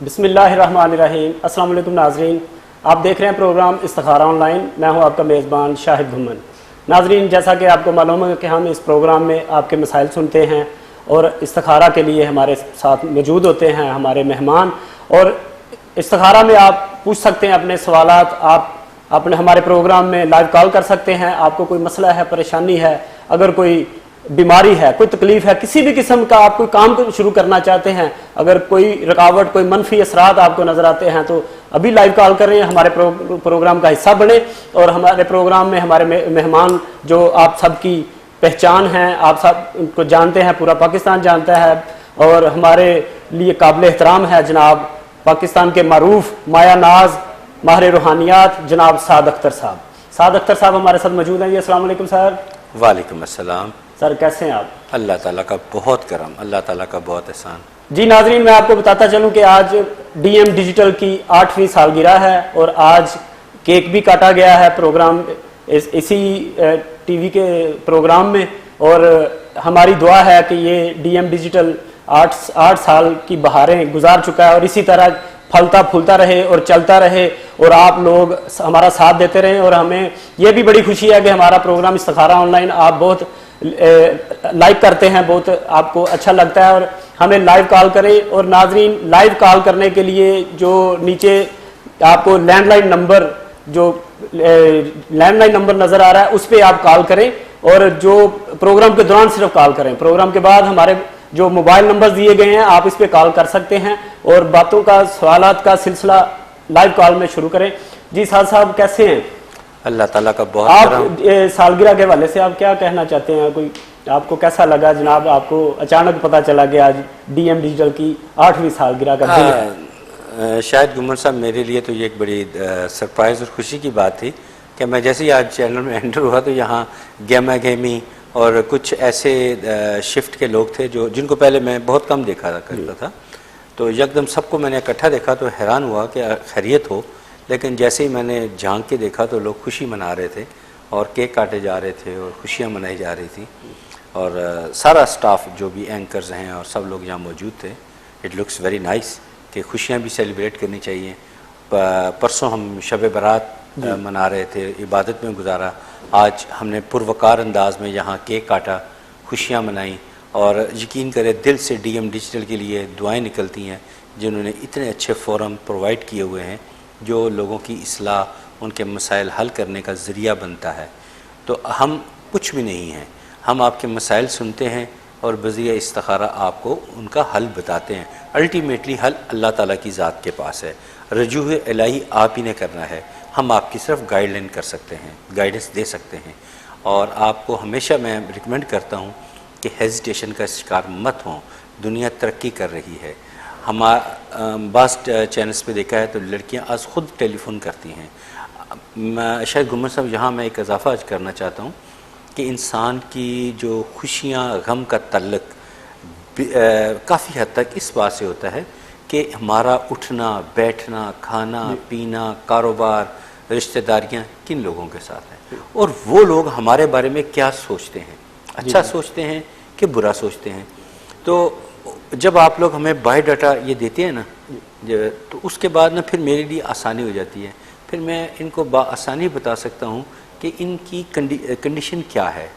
बिस्मिल्लाहिर्रहमानिर्रहीम। अस्सलाम वालेकुम नाजरीन, आप देख रहे हैं प्रोग्राम इस्तिखारा ऑनलाइन। मैं हूं आपका मेज़बान शाहिद घुम्मन। नाजरीन, जैसा कि आपको मालूम है कि हम इस प्रोग्राम में आपके मसाइल सुनते हैं और इस्तिखारा के लिए हमारे साथ मौजूद होते हैं हमारे मेहमान। और इस्तिखारा में आप पूछ सकते हैं अपने सवालात, आप अपने हमारे प्रोग्राम में लाइव कॉल कर सकते हैं। आपको कोई मसला है, परेशानी है, अगर कोई बीमारी है, कोई तकलीफ है, किसी भी किस्म का आप कोई काम शुरू करना चाहते हैं, अगर कोई रुकावट, कोई मनफी असरात आपको नजर आते हैं, तो अभी लाइव कॉल करें, हमारे प्रोग्राम का हिस्सा बने। और हमारे प्रोग्राम में हमारे मेहमान जो आप सबकी पहचान हैं, आप सब उनको जानते हैं, पूरा पाकिस्तान जानता है, और हमारे लिए काबिल एहतराम है जनाब पाकिस्तान के मारूफ माया नाज माहिर रूहानियात जनाब साद अख्तर साहब। साद अख्तर साहब हमारे साथ मौजूद हैं जी। अस्सलाम वालेकुम सर। वालेकुम अस्सलाम। सर कैसे हैं आप? अल्लाह ताला का बहुत करम, अल्लाह ताला का बहुत एहसान। जी नाजरीन, मैं आपको बताता चलूं कि आज डीएम डिजिटल की 8वीं सालगिरह है और आज केक भी काटा गया है प्रोग्राम इसी टीवी के प्रोग्राम में। और हमारी दुआ है कि ये डीएम डिजिटल 8 साल की बहारें गुजार चुका है और इसी तरह फलता फूलता रहे और चलता रहे, और आप लोग हमारा साथ देते रहें। और हमें यह भी बड़ी खुशी है कि हमारा प्रोग्राम इस्तिखारा ऑनलाइन आप बहुत लाइक करते हैं, बहुत आपको अच्छा लगता है, और हमें लाइव कॉल करें। और नाजरीन, लाइव कॉल करने के लिए जो नीचे आपको लैंडलाइन नंबर नज़र आ रहा है उस पर आप कॉल करें, और जो प्रोग्राम के दौरान सिर्फ कॉल करें। प्रोग्राम के बाद हमारे जो मोबाइल नंबर दिए गए हैं आप इस पर कॉल कर सकते हैं और बातों का, सवालात का सिलसिला लाइव कॉल में शुरू करें। जी साहब कैसे हैं? अल्लाह ताला का बहुत आप सालगिरह के हवाले से आप क्या कहना चाहते हैं? कोई आपको कैसा लगा जनाब? आपको अचानक पता चला कि आज डीएम डिजिटल की 8वीं सालगिरह का दिन है। शायद गुमर साहब, मेरे लिए तो ये एक बड़ी सरप्राइज़ और खुशी की बात थी कि मैं जैसे ही आज चैनल में एंटर हुआ तो यहाँ गेमा गेमी और कुछ ऐसे शिफ्ट के लोग थे जिनको पहले मैं बहुत कम देखा करता था। तो यकदम सबको मैंने इकट्ठा देखा तो हैरान हुआ कि खैरियत हो। लेकिन जैसे ही मैंने झांक के देखा तो लोग खुशी मना रहे थे और केक काटे जा रहे थे और खुशियाँ मनाई जा रही थी। और सारा स्टाफ जो भी एंकर्स हैं और सब लोग यहाँ मौजूद थे। इट लुक्स वेरी नाइस कि खुशियाँ भी सेलिब्रेट करनी चाहिए। परसों हम शब बारात मना रहे थे, इबादत में गुजारा। आज हमने पुरवकार अंदाज में यहाँ केक काटा, खुशियाँ मनाई, और यकीन करें दिल से डीएम डिजिटल के लिए दुआएं निकलती हैं जिन्होंने इतने अच्छे फोरम प्रोवाइड किए हुए हैं जो लोगों की इस्लाह, उनके मसाइल हल करने का ज़रिया बनता है। तो हम कुछ भी नहीं हैं, हम आपके मसाइल सुनते हैं और बज़रिया इस्तिखारा आपको उनका हल बताते हैं। अल्टीमेटली हल अल्लाह ताला की ज़ात के पास है, रजूह इलाही आप ही ने करना है। हम आपकी सिर्फ गाइडलाइन कर सकते हैं, गाइडेंस दे सकते हैं। और आपको हमेशा मैं रिकमेंड करता हूँ कि हेजिटेशन का शिकार मत हों। दुनिया तरक्की कर रही है। बास चैनल्स पे देखा है तो लड़कियां आज ख़ुद टेलीफोन करती हैं। मैं शायद गुमर साहब यहाँ मैं एक इजाफ़ा आज करना चाहता हूँ कि इंसान की जो खुशियाँ गम का तल्लुक़ काफ़ी हद तक इस बात से होता है कि हमारा उठना बैठना, खाना पीना, कारोबार, रिश्तेदारियाँ किन लोगों के साथ हैं और वो लोग हमारे बारे में क्या सोचते हैं, अच्छा सोचते हैं कि बुरा सोचते हैं। तो जब आप लोग हमें बायोडाटा ये देते हैं ना, तो उसके बाद ना फिर मेरे लिए आसानी हो जाती है। फिर मैं इनको आसानी बता सकता हूँ कि इनकी कंडीशन क्या है,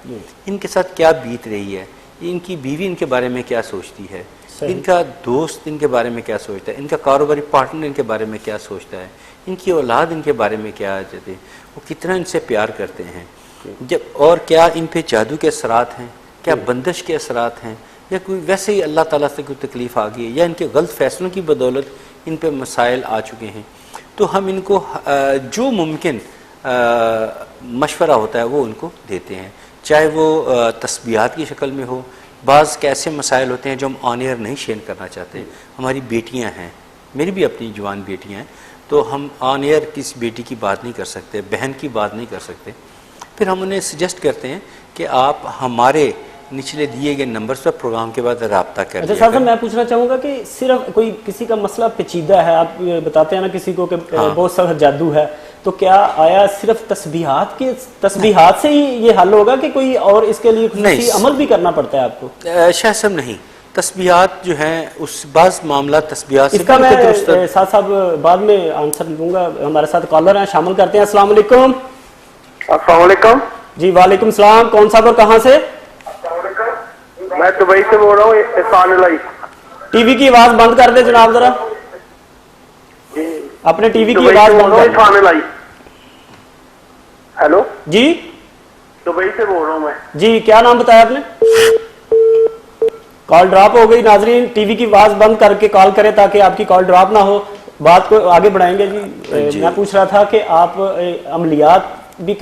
इनके साथ क्या बीत रही है, इनकी बीवी इनके बारे में क्या सोचती है, इनका दोस्त इनके बारे में क्या सोचता है, इनका कारोबारी पार्टनर इनके बारे में क्या सोचता है, इनकी औलाद इनके बारे में क्या चाहते हैं, वो कितना इनसे प्यार करते हैं, जब और क्या इन पे जादू के असरात हैं, क्या बंदिश के असरात हैं, या कोई वैसे ही अल्लाह ताला से कोई तकलीफ़ आ गई है, या इनके गलत फैसलों की बदौलत इन पे मसाइल आ चुके हैं। तो हम इनको जो मुमकिन मशवरा होता है वो उनको देते हैं, चाहे वो तस्बीहात की शक्ल में हो। बाज़ कैसे मसाइल होते हैं जो हम ऑन एयर नहीं शेयर करना चाहते। हमारी बेटियां हैं, मेरी भी अपनी जवान बेटियां हैं, तो हम ऑन एयर किसी बेटी की बात नहीं कर सकते, बहन की बात नहीं कर सकते। फिर हम उन्हें सजेस्ट करते हैं कि आप हमारे निचले दिए गए नंबर्स पर प्रोग्राम के बाद रब्ता कर। अच्छा साहब, मैं पूछना चाहूँगा कि सिर्फ कोई किसी का मसला पेचीदा है, आप बताते हैं ना किसी को कि बहुत सारा जादू है, तो क्या आया सिर्फ तस्बीहात से ही ये हल होगा कि कोई और इसके लिए किसी अमल भी करना पड़ता है आपको? शायद सब नहीं, तस्बीहात जो हैं उस बाज़ मामला तस्बीहात इसका मैं साथ साहब बाद में आंसर दूंगा। हमारे साथ कॉलर हैं, शामिल करते हैं। अस्सलाम वालेकुम। अस्सलाम वालेकुम। जी वालेकुम सलाम। कौन साहब और कहाँ से? मैं दुबई से बोल रहा हूँ, एहसान इलाही। टीवी की आवाज बंद कर दे जनाब जरा, अपने टीवी की आवाज बंद कर दे। हेलो जी, दुबई से बोल रहा हूँ मैं। जी क्या नाम बताया आपने? कॉल ड्रॉप हो गई। नाजरीन टीवी की आवाज बंद करके कॉल करें ताकि आपकी कॉल ड्रॉप ना हो। बात को आगे बढ़ाएंगे जी। मैं पूछ रहा था कि आप अमलियात भी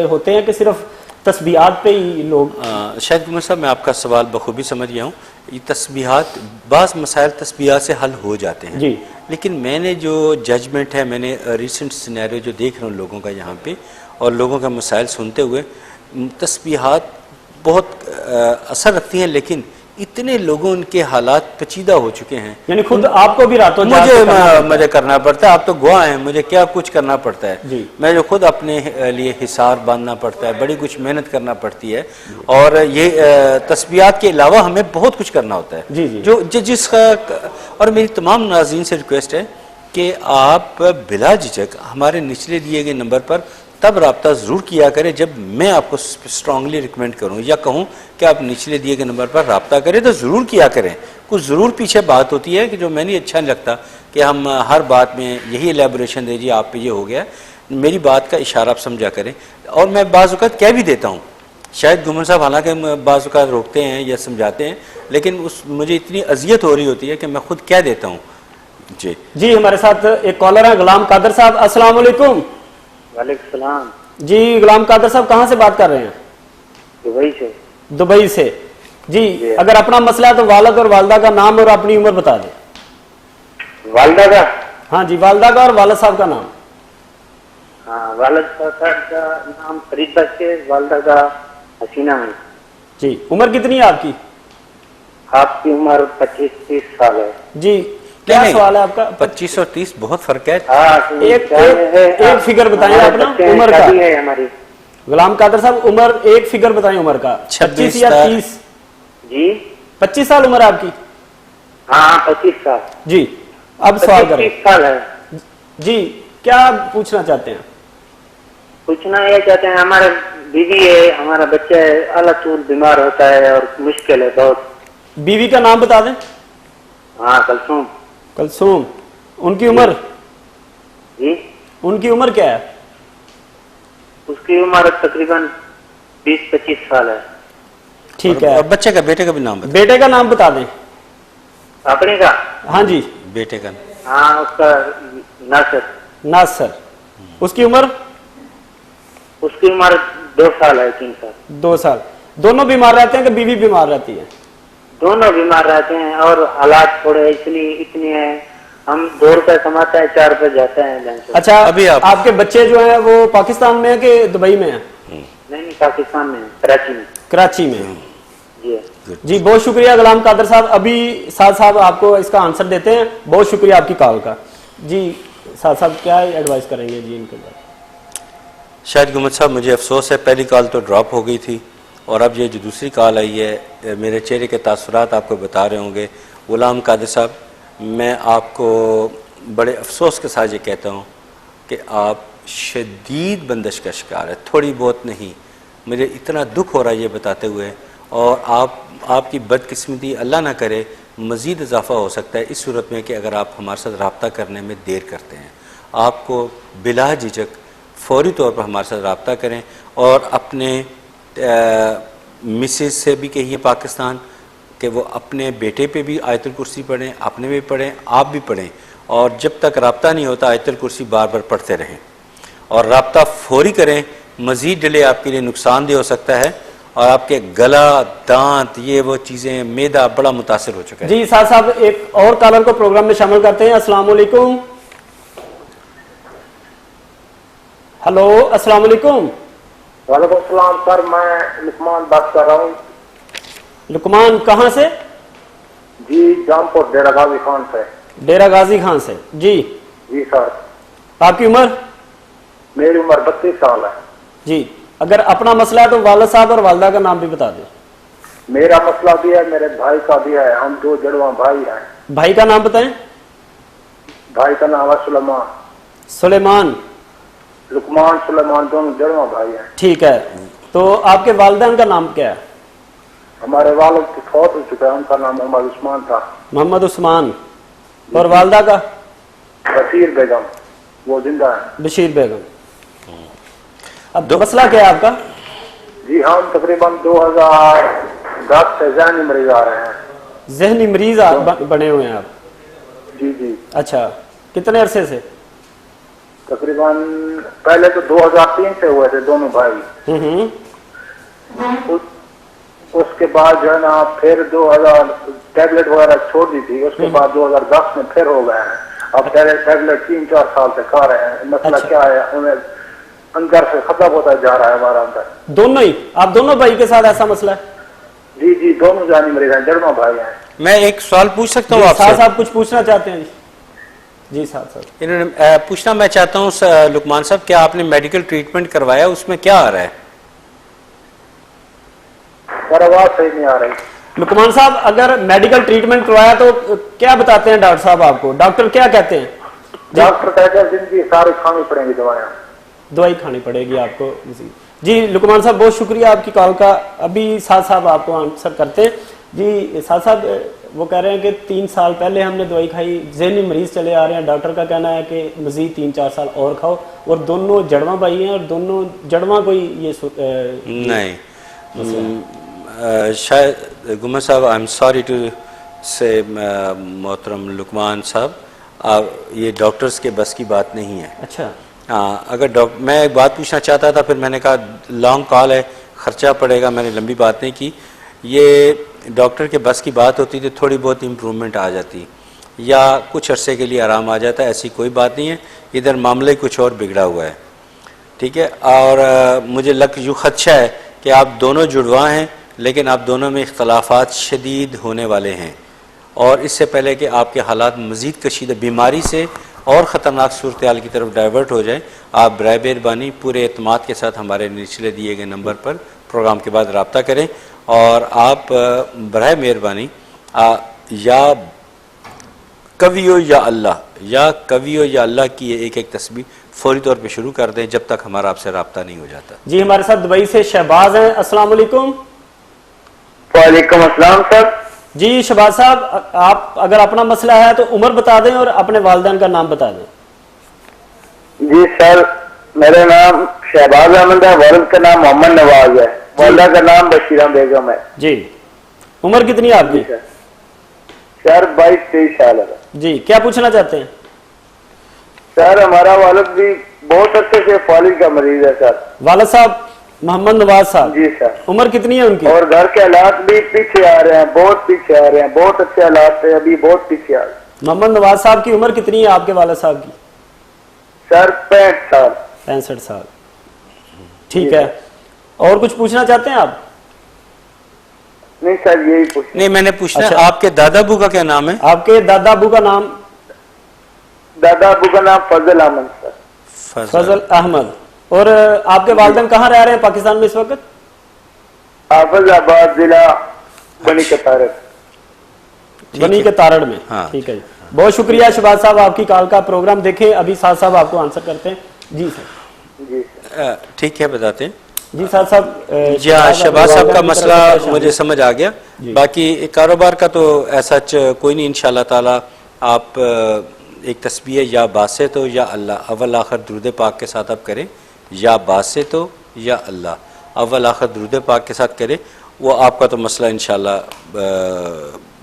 होते हैं कि सिर्फ तस्बीहात पे ही लोग? शायद गुमर साहब मैं आपका सवाल बखूबी समझ गया हूँ। ये तस्बीहात बाज़ मसाइल तस्बीहात से हल हो जाते हैं जी, लेकिन मैंने जो जजमेंट है, मैंने रिसेंट सिनेरियो जो देख रहा हूँ लोगों का यहाँ पे और लोगों का मसाइल सुनते हुए, तस्बीहात बहुत असर रखती हैं, लेकिन इतने लोगों उनके हालात पेचीदा हो चुके हैं, यानी खुद आपको भी रातों मुझे करना पड़ता है। आप तो गवाह हैं, मुझे क्या कुछ करना पड़ता है जी। मैं जो खुद अपने लिए हिसार बांधना पड़ता है, बड़ी कुछ मेहनत करना पड़ती है, और ये तस्बीहात के अलावा हमें बहुत कुछ करना होता है जी, जी। जो जिसका। और मेरी तमाम नाज़रीन से रिक्वेस्ट है कि आप बिला झिझक हमारे निचले दिए गए नंबर पर तब रब्ता ज़रूर किया करें जब मैं आपको स्ट्रांगली रिकमेंड करूं या कहूं कि आप निचले दिए गए नंबर पर रब्ता करें, तो ज़रूर किया करें। कुछ ज़रूर पीछे बात होती है कि जो मैंने अच्छा नहीं लगता कि हम हर बात में यही एलेबोरेशन दे दिए, आप पे ये हो गया। मेरी बात का इशारा आप समझा करें। और मैं बाज़ औक़ात कह भी देता हूँ, शायद गुमर साहब हालांकि बाज़ औक़ात रोकते हैं या समझाते हैं, लेकिन मुझे इतनी अजियत हो रही होती है कि मैं खुद कह देता हूँ। जी जी, हमारे साथ एक कॉलर है गुलाम कादर साहब। अस्सलाम वालेकुम। वालेकुम सलाम। जी गुलाम कादर साहब कहाँ से बात कर रहे हैं? दुबई से। दुबई से जी। अगर अपना मसला है तो वालिद और वालदा का नाम और अपनी उम्र बता दें। वालदा का? हाँ जी, वालदा का और वालिद साहब का नाम। हाँ, वालिद साहब का नाम फरीद बख्श, वालदा का हसीना है जी। उम्र कितनी है आपकी? आपकी उम्र 25-30 साल है जी। क्या सवाल है आपका? 25 और 30 बहुत फर्क है। एक फिगर बताएं अपना उम्र का। है हमारी। गुलाम कादर साहब उम्र एक फिगर बताएं उम्र का। 25 या 30? जी 25 साल उम्र आपकी? हाँ 25 साल जी। अब सवाल करें। 25 साल है जी। क्या पूछना चाहते हैं? पूछना ये चाहते हैं, हमारे बीवी है, हमारा बच्चा है, अलातूल बीमार होता है और मुश्किल है बहुत। बीवी का नाम बता दें। हाँ कलसूम। कलसूम। उनकी उम्र? जी उनकी उम्र क्या है? उसकी उम्र तकरीबन 20-25 साल है। ठीक है। और बच्चे का, बेटे का भी नाम बता। बेटे का नाम बता दें। अपने का? हाँ जी। बेटे का? हाँ उसका नासिर। नासिर। उसकी उम्र? उसकी उम्र 2 साल है, 3 साल। 2 साल। दोनों बीमार रहते हैं कि बीवी बीमार रहती है? दोनों बीमार रहते हैं और हालात थोड़े इसलिए इतने हैं, हम 2 रुपए कमाते हैं, 4 रुपए जाते हैं। अच्छा, अभी आपके बच्चे जो हैं वो पाकिस्तान में है कि दुबई में है? नहीं, पाकिस्तान में, कराची में। कराची में जी जी। बहुत शुक्रिया गुलाम कादर साहब। अभी साद साहब आपको इसका आंसर देते हैं। बहुत शुक्रिया आपकी कॉल का। जी साद साहब क्या एडवाइस करेंगे जी इनके बाद? शायद गुमर साहब मुझे अफसोस है, पहली कॉल तो ड्रॉप हो गई थी और अब ये जो दूसरी कॉल आई है, मेरे चेहरे के तासुरात आपको बता रहे होंगे। गुलाम कादर साहब, मैं आपको बड़े अफसोस के साथ ये कहता हूँ कि आप शदीद बंदिश का शिकार है, थोड़ी बहुत नहीं। मुझे इतना दुख हो रहा है ये बताते हुए, और आपकी बदकिस्मती अल्लाह ना करे मज़ीद इजाफ़ा हो सकता है इस सूरत में कि अगर आप हमारे साथ रब्ता करने में देर करते हैं। आपको बिला झिझक फौरी तौर पर हमारे साथ रब्ता करें और अपने मिसेज से भी कहिए पाकिस्तान कि वो अपने बेटे पे भी आयतुल कुर्सी पढ़ें, अपने भी पढ़ें, आप भी पढ़ें, और जब तक रब्ता नहीं होता आयतुल कुर्सी बार बार पढ़ते रहें और रब्ता फौरी करें। मज़ीद डिले आपके लिए नुकसानदेह हो सकता है और आपके गला, दांत, ये वो चीज़ें, मैदा बड़ा मुतासिर हो चुका है। जी साहब साहब एक और कॉलर को प्रोग्राम में शामिल करते हैं। अस्सलाम वालेकुम। हेलो, अस्सलाम वालेकुम। वालेकुम सलाम सर, मैं लुकमान बात कर रहा हूँ। लुकमान कहाँ से? जी जामपुर, डेरा गाजी खान से। डेरा गाजी खान से जी। जी सर। आपकी उम्र? मेरी उम्र 32 साल है जी। अगर अपना मसला है तो वालिद साहब और वालदा का नाम भी बता दें। मेरा मसला भी है, मेरे भाई का भी है, हम 2 जुड़वा भाई हैं। भाई का नाम बताएं। भाई का नाम है सुलेमान। सुलेमान, लुकमान, सुलेमान, दोनों जुड़वा भाई हैं। ठीक है। तो आपके वालिदैन का नाम क्या है? हमारे वालिद की फौत हो चुका है, उनका नाम मोहम्मद उस्मान था। मोहम्मद उस्मान। और वालदा का? बशीर बेगम, वो जिंदा है। बशीर बेगम। अब मसला क्या है आपका? जी हम तकरीबन 2010 से जहनी मरीज आ रहे हैं। जहनी मरीज बने हुए हैं आप? जी जी। अच्छा, कितने अरसे से? तकरीबन पहले तो 2003 से हुए थे दोनों भाई। उसके बाद जो है ना फिर 2000 टैबलेट वगैरह छोड़ दी थी, उसके बाद 2010 में फिर हो गए हैं। अब टैबलेट 3-4 साल से खा रहे हैं। मसला क्या है, उन्हें अंदर से खत्म होता जा रहा है हमारा अंदर। दोनों ही? आप दोनों भाई के साथ ऐसा मसला है? जी जी, दोनों जानी मरीज हैं, जड़वा भाई हैं। मैं एक सवाल पूछ सकता हूँ आपसे? साहब कुछ पूछना चाहते हैं? जी साहब। इन्होंने पूछना मैं चाहता हूँ लुकमान साहब, क्या आपने मेडिकल ट्रीटमेंट करवाया, उसमें क्या आ रहा है? सर आवाज सही नहीं आ रही। लुकमान साहब, अगर मेडिकल ट्रीटमेंट करवाया तो क्या बताते हैं डॉक्टर साहब आपको? डॉक्टर क्या कहते हैं? डॉक्टर कहते हैं जिंदगी सारी खानी पड़ेंगी दवाएं, दवाई खानी पड़ेगी आपको। जी लुकमान साहब, बहुत शुक्रिया आपकी कॉल का। अभी साथ साहब आपको आंसर करते हैं। जी साथ साहब, वो कह रहे हैं कि 3 साल पहले हमने दवाई खाई, ज़हनी मरीज चले आ रहे हैं, डॉक्टर का कहना है कि मजीद 3-4 साल और खाओ, और दोनों जड़वा भाई हैं और दोनों जड़वा कोई ये नहीं। शायद गुमा साहब, आई एम सॉरी टू से मोहतरम लुकमान साहब, ये डॉक्टर्स के बस की बात नहीं है। अच्छा। हाँ, अगर मैं एक बात पूछना चाहता था, फिर मैंने कहा लॉन्ग कॉल है, ख़र्चा पड़ेगा, मैंने लंबी बात नहीं की। ये डॉक्टर के बस की बात होती तो थोड़ी बहुत इम्प्रूवमेंट आ जाती या कुछ अरसे के लिए आराम आ जाता, ऐसी कोई बात नहीं है। इधर मामले कुछ और बिगड़ा हुआ है, ठीक है। और मुझे यूँ खदशा है कि आप दोनों जुड़वा हैं, लेकिन आप दोनों में इख्तलाफात शदीद होने वाले हैं, और इससे पहले कि आपके हालात मज़ीद कशीदा बीमारी से और ख़तरनाक सूरत हाल की तरफ डाइवर्ट हो जाए, आप बराए मेहरबानी पूरे एतमाद के साथ हमारे निचले दिए गए नंबर पर प्रोग्राम के बाद रब्ता करें, और आप बराए मेहरबानी या कवियो या अल्लाह की एक तस्बीह फौरी तौर पे शुरू कर दें जब तक हमारा आपसे रब्ता नहीं हो जाता। जी हमारे साथ दुबई से शहबाज हैं। अस्सलाम वालेकुम। वालेकुम अस्सलाम सर। जी शहबाज साहब, आप अगर अपना मसला है तो उम्र बता दें और अपने वालिदैन का नाम बता दें। जी सर, मेरा नाम शहबाज अहमद है, वालिद का नाम मोहम्मद नवाज है, वालिदा का नाम बशीरा बेगम है। जी, उम्र कितनी है आपकी? सर 22-23 साल है। जी, क्या पूछना चाहते हैं? सर हमारा वालिद भी बहुत अच्छे से फालिज का मरीज है सर। वालिद साहब मोहम्मद नवाज साहब? जी सर। उम्र कितनी है उनकी? और घर के हालात भी पीछे आ रहे हैं, बहुत पीछे आ रहे हैं, बहुत अच्छे हालात है, अभी बहुत पीछे आ रहे हैं। मोहम्मद नवाज साहब की उम्र कितनी है आपके वालिद साहब की? सर 65 साल। 65 साल, ठीक है। और कुछ पूछना चाहते हैं आप? नहीं सर, यही पूछ। नहीं, मैंने पूछना अच्छा। आपके दादा अबू का क्या नाम है? आपके दादा अबू का नाम? दादा अबू का नाम फजल अहमद सर। फजल अहमद। और आपके वालिदैन कहाँ रह रहे हैं पाकिस्तान में इस वक्त? हाफिजाबाद जिला बनी के तारड़। बनी के तारड़ में, हाँ। ठीक है। बहुत शुक्रिया शहबाज साहब, आपकी कॉल का। प्रोग्राम देखें, अभी साथ साहब आपको आंसर करते हैं। जी सर। जी ठीक है, बताते हैं। जी साथ साहब। जी हाँ, शहबाज साहब का मसला मुझे समझ आ गया। बाकी कारोबार का तो ऐसा कोई नहीं, इंशाल्लाह ताला आप एक तस्बीह या बासित हो या अल्लाह, अव्वल आखिर दुरूद पाक के साथ आप करें, या बासित हो या अल्लाह, अव्वल आखिर दुरूद पाक के साथ करें, वो आपका तो मसला इंशाल्लाह